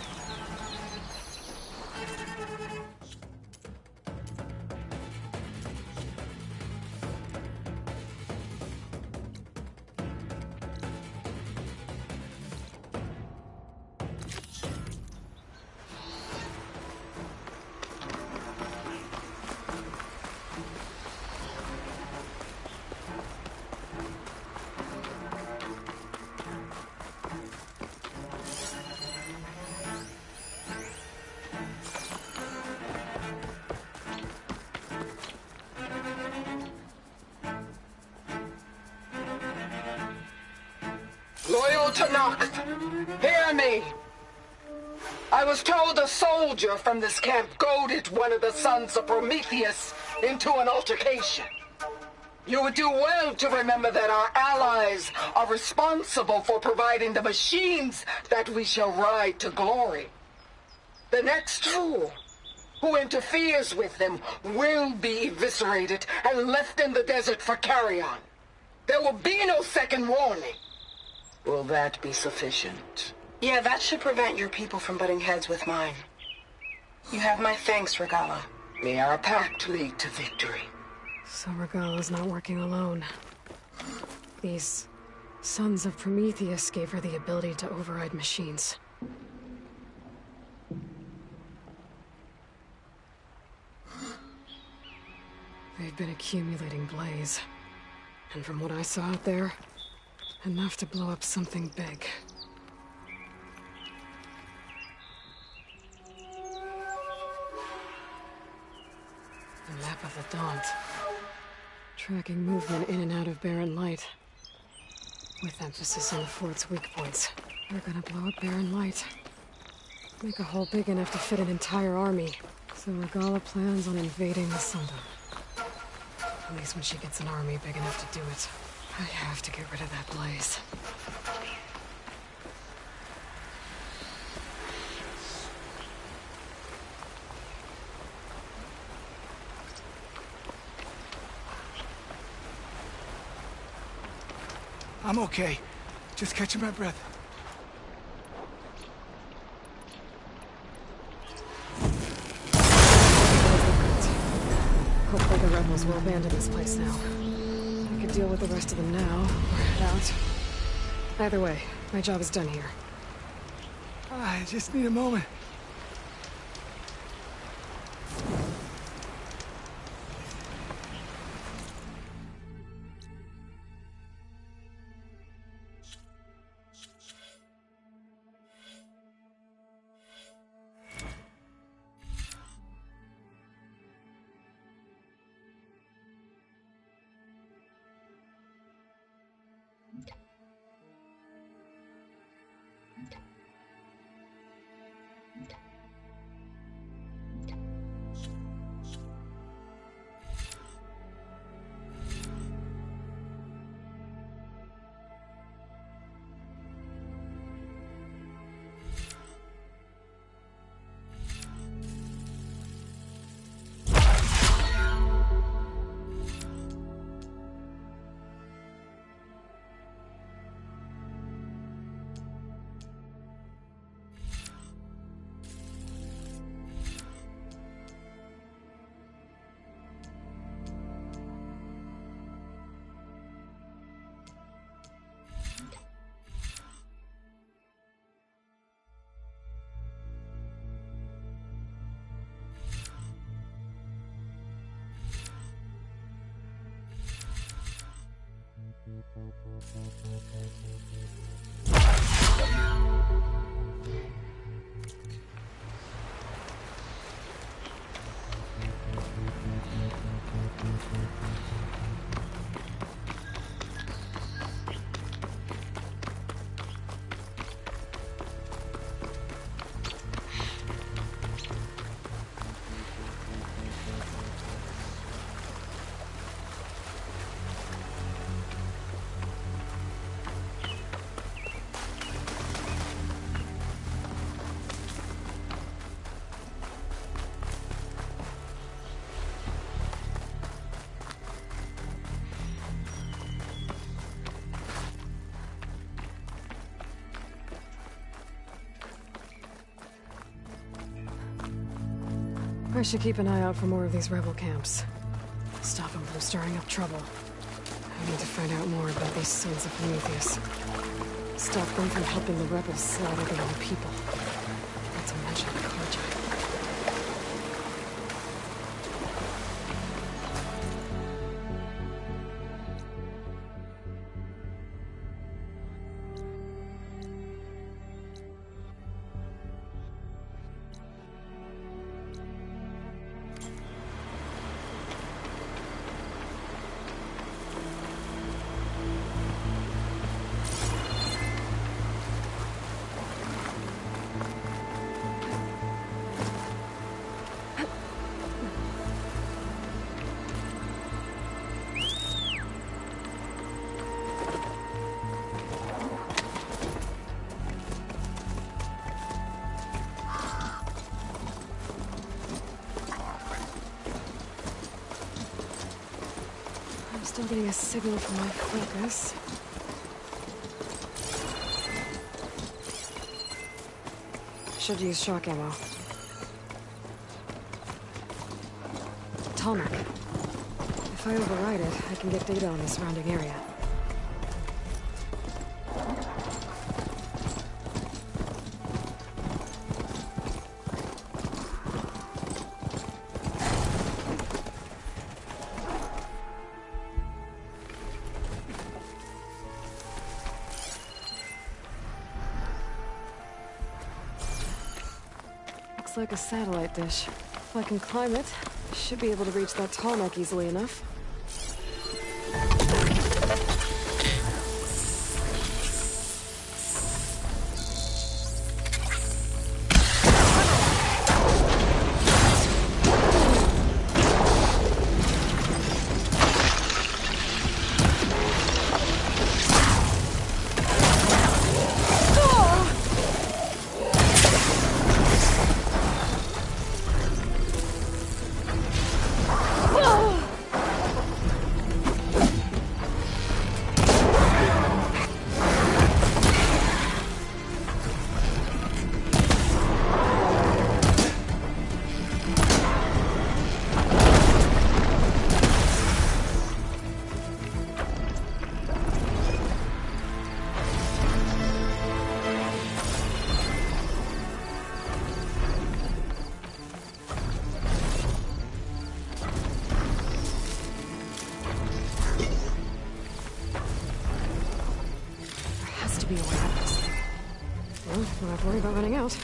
Loyal Tanakh, hear me. I was told a soldier from this camp goaded one of the sons of Prometheus into an altercation. You would do well to remember that our allies are responsible for providing the machines that we shall ride to glory. The next fool who interferes with them will be eviscerated and left in the desert for carrion. There will be no second warning. Will that be sufficient? Yeah, that should prevent your people from butting heads with mine. You have my thanks, Regala. May our pact lead to victory. So Regala's not working alone. These sons of Prometheus gave her the ability to override machines. They've been accumulating blaze. And from what I saw out there, enough to blow up something big. A map of the Daunt. Tracking movement in and out of barren light. With emphasis on the fort's weak points. They're gonna blow up barren light. Make a hole big enough to fit an entire army. So Regala plans on invading the Sundom. At least when she gets an army big enough to do it. I have to get rid of that blaze. I'm okay. Just catching my breath. Hopefully the rebels will abandon this place now. I could deal with the rest of them now, or head out. Either way, my job is done here. I just need a moment. I should keep an eye out for more of these rebel camps. Stop them from stirring up trouble. I need to find out more about these sons of Prometheus. Stop them from helping the rebels slaughter their own people. Not to mention the Carja. Still getting a signal from my focus. Should use shock ammo. Tarmac. If I override it, I can get data on the surrounding area. Looks like a satellite dish. If I can climb it, I should be able to reach that tarmac easily enough. Be a way out of this thing. Well, don't have to worry about running out.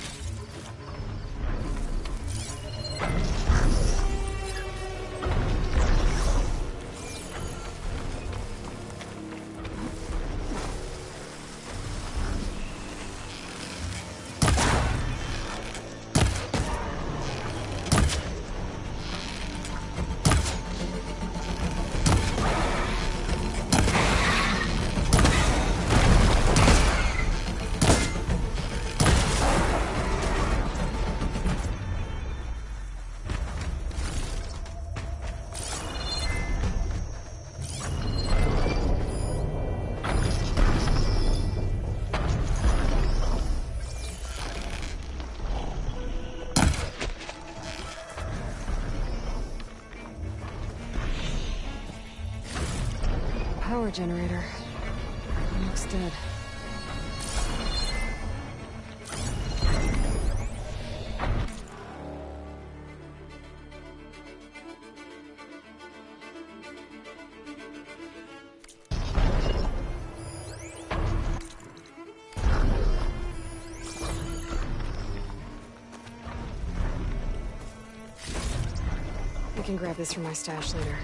Power generator. It looks dead. I can grab this from my stash later.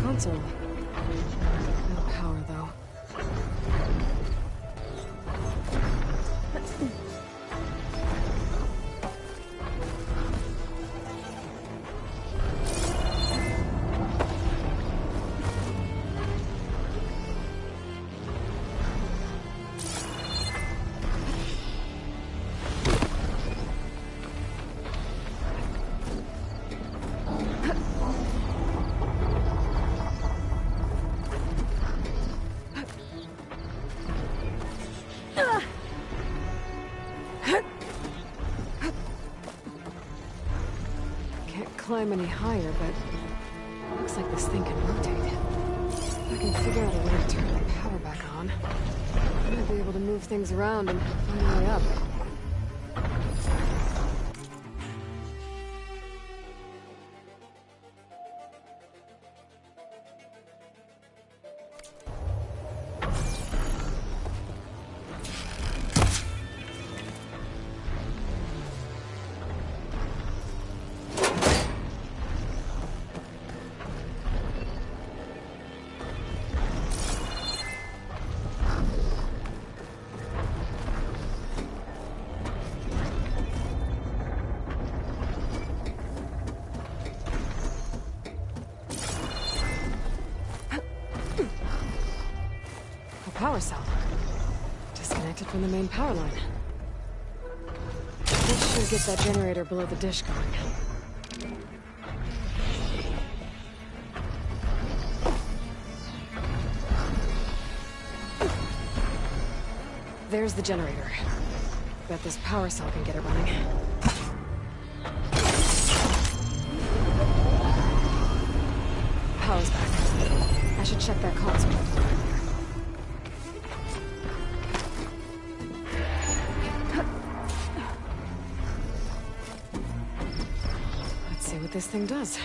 Console. No power, though. Climb any higher, but looks like this thing can rotate. If I can figure out a way to turn the power back on, I might be able to move things around and find a way up. power cell. Disconnected from the main power line. This should get that generator below the dish going. There's the generator. Bet this power cell can get it running. Power's back. I should check that console. Let's see what this thing does.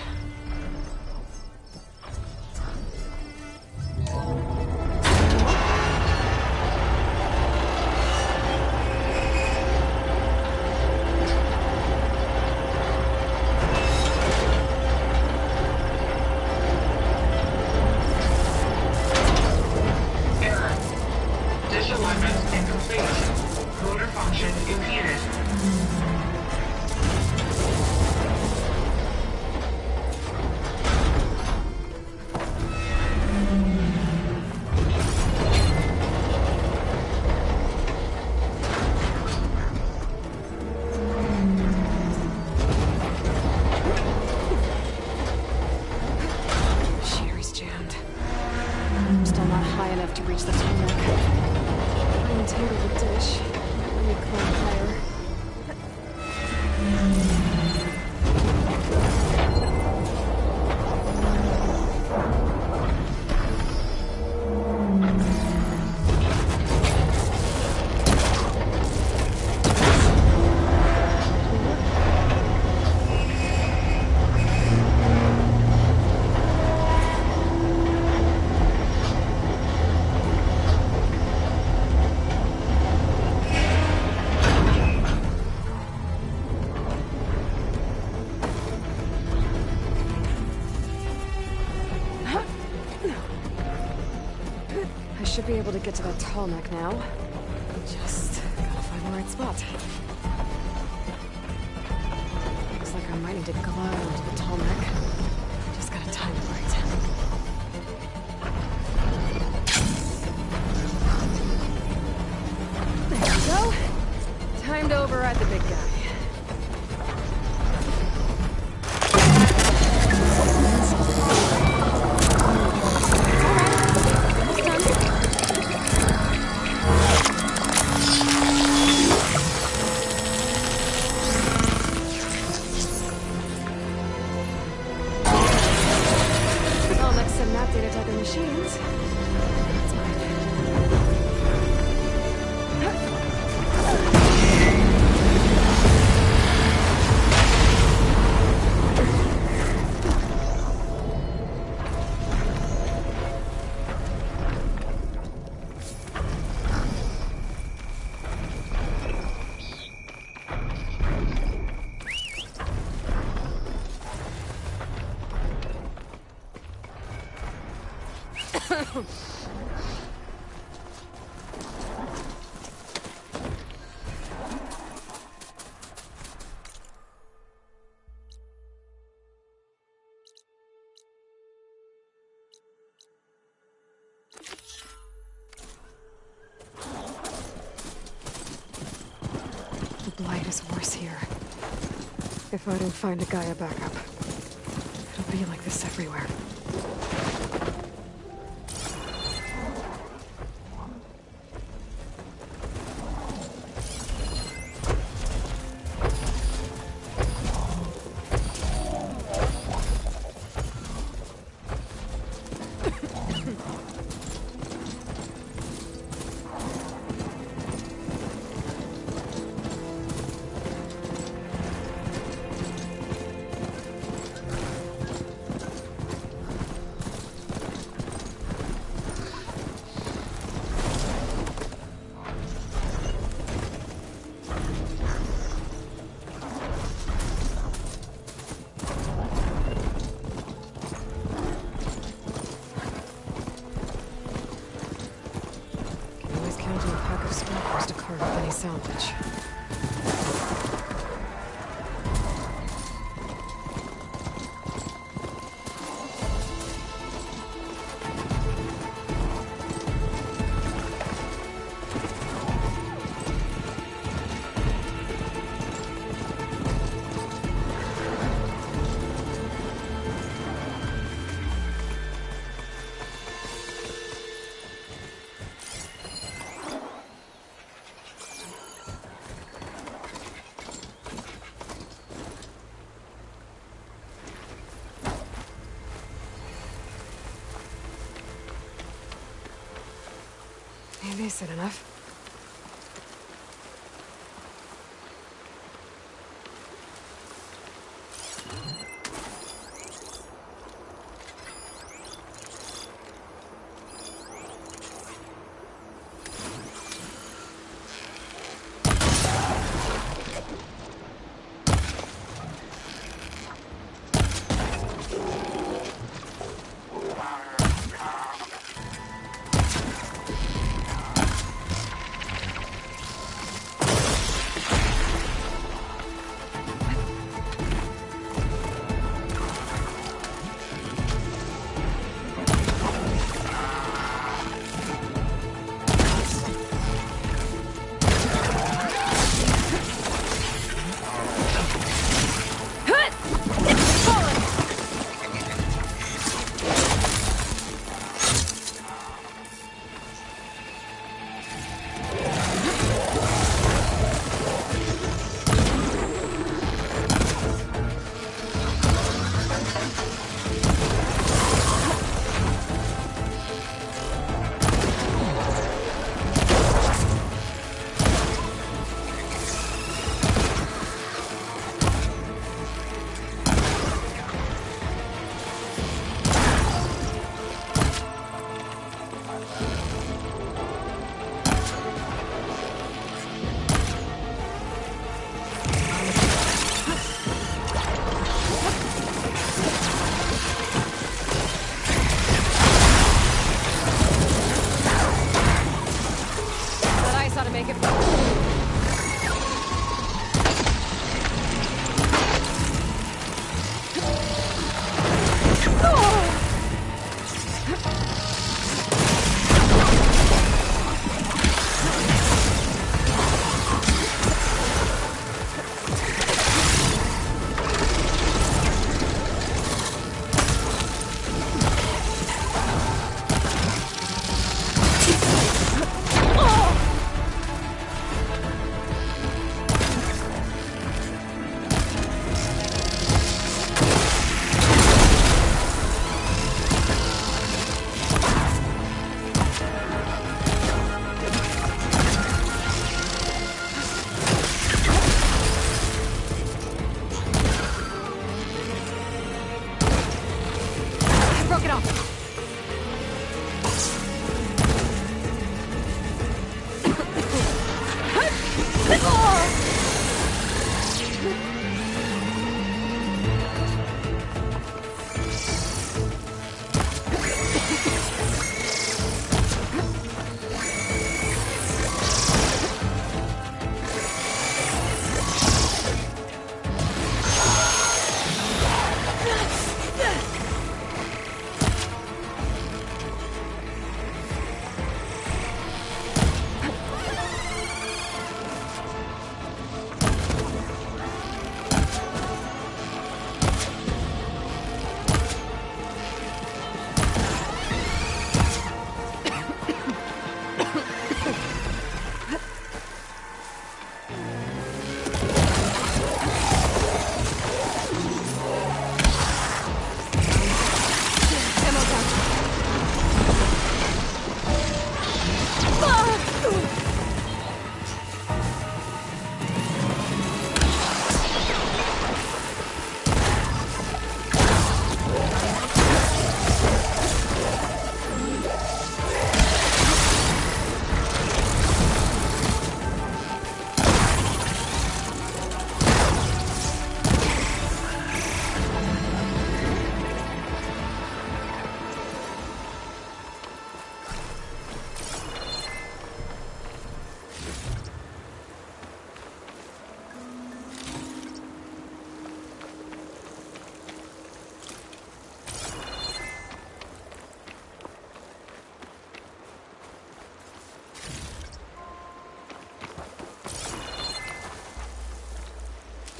Should be able to get to that tall neck now. Just gotta find the right spot. Looks like I might need to glide onto the tall neck. Just gotta time it right. There we go. Time to override the big guy. The blight is worse here. If I don't find a Gaia backup, it'll be like this everywhere. Salvage. Maybe said enough.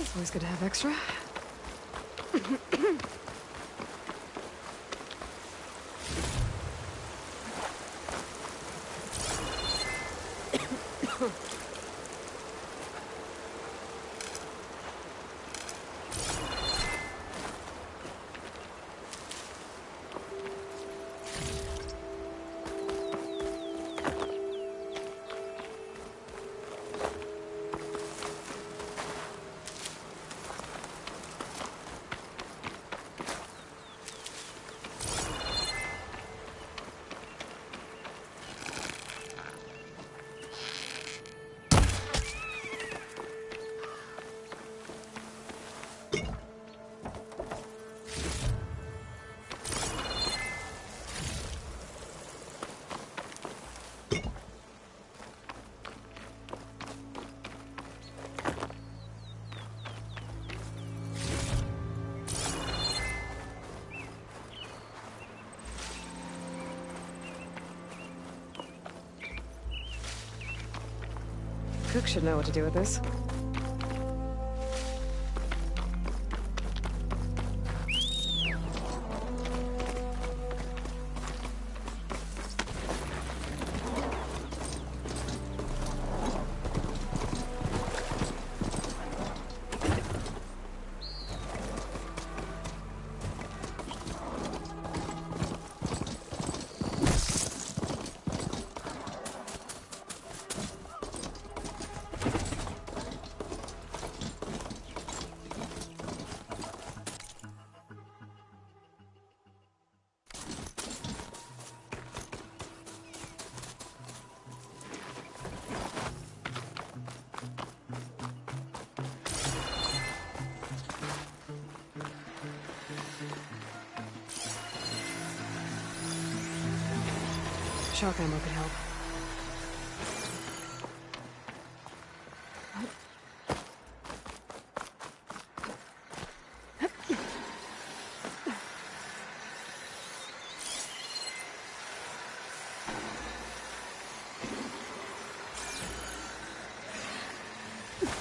It's always good to have extra. Cook should know what to do with this. Shock ammo could help.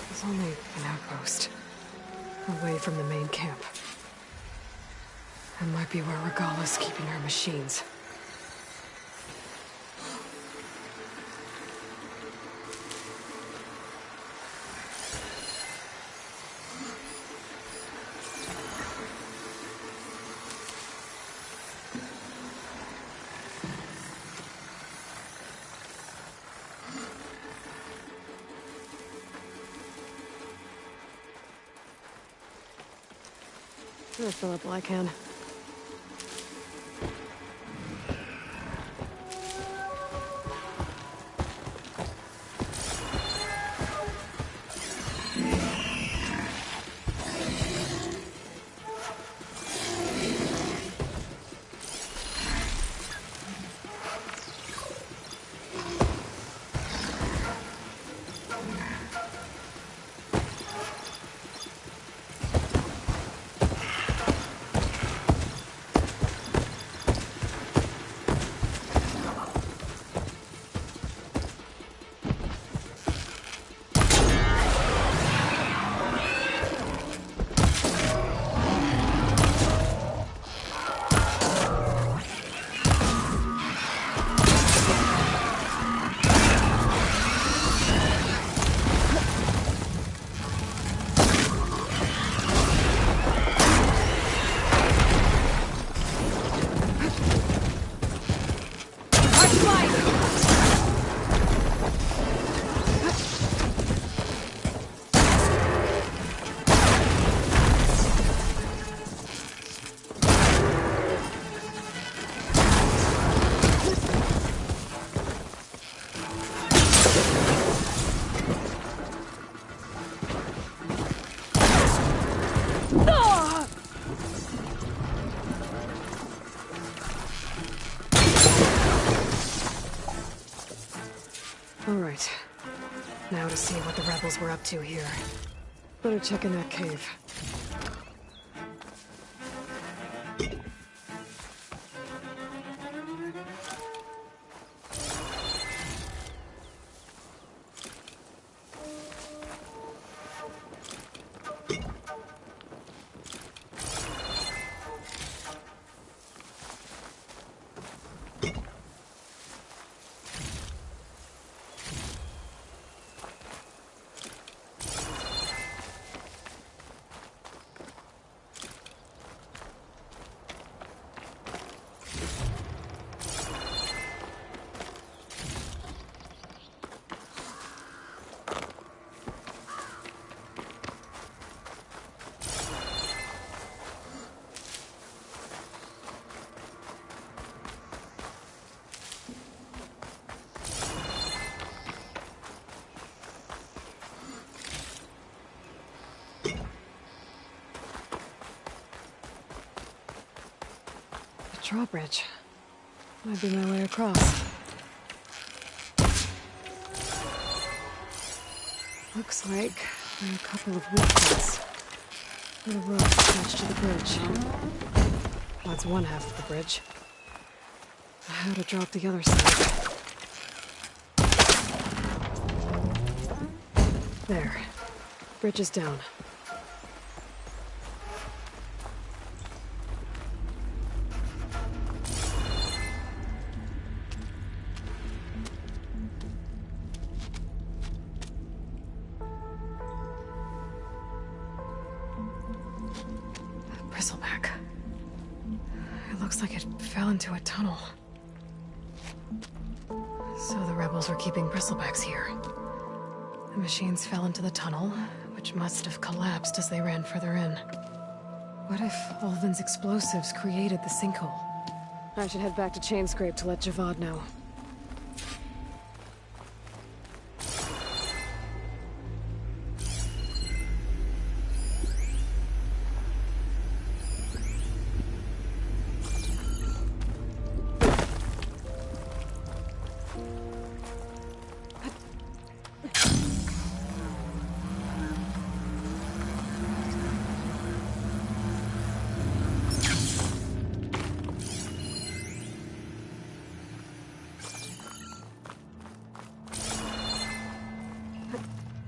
It's only an outpost, away from the main camp. That might be where Regala's keeping her machines. I'll fill up while I can. Alright. Now to see what the rebels were up to here. Better check in that cave. Drawbridge. Might be my way across. Looks like there are a couple of wood cuts. And a rope attached to the bridge. That's one half of the bridge. How to drop the other side? There. Bridge is down. Bristleback. It looks like it fell into a tunnel. So the rebels were keeping bristlebacks here. The machines fell into the tunnel, which must have collapsed as they ran further in. What if Ulvin's explosives created the sinkhole? I should head back to Chainscrape to let Javad know.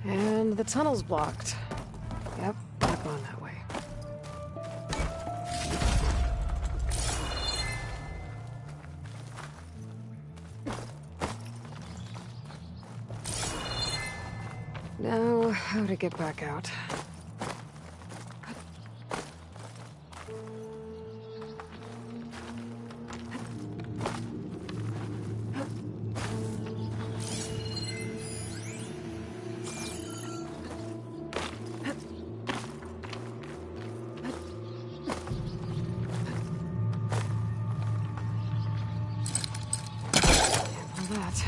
And the tunnel's blocked. Yep, keep on that way. Now, how to get back out? That.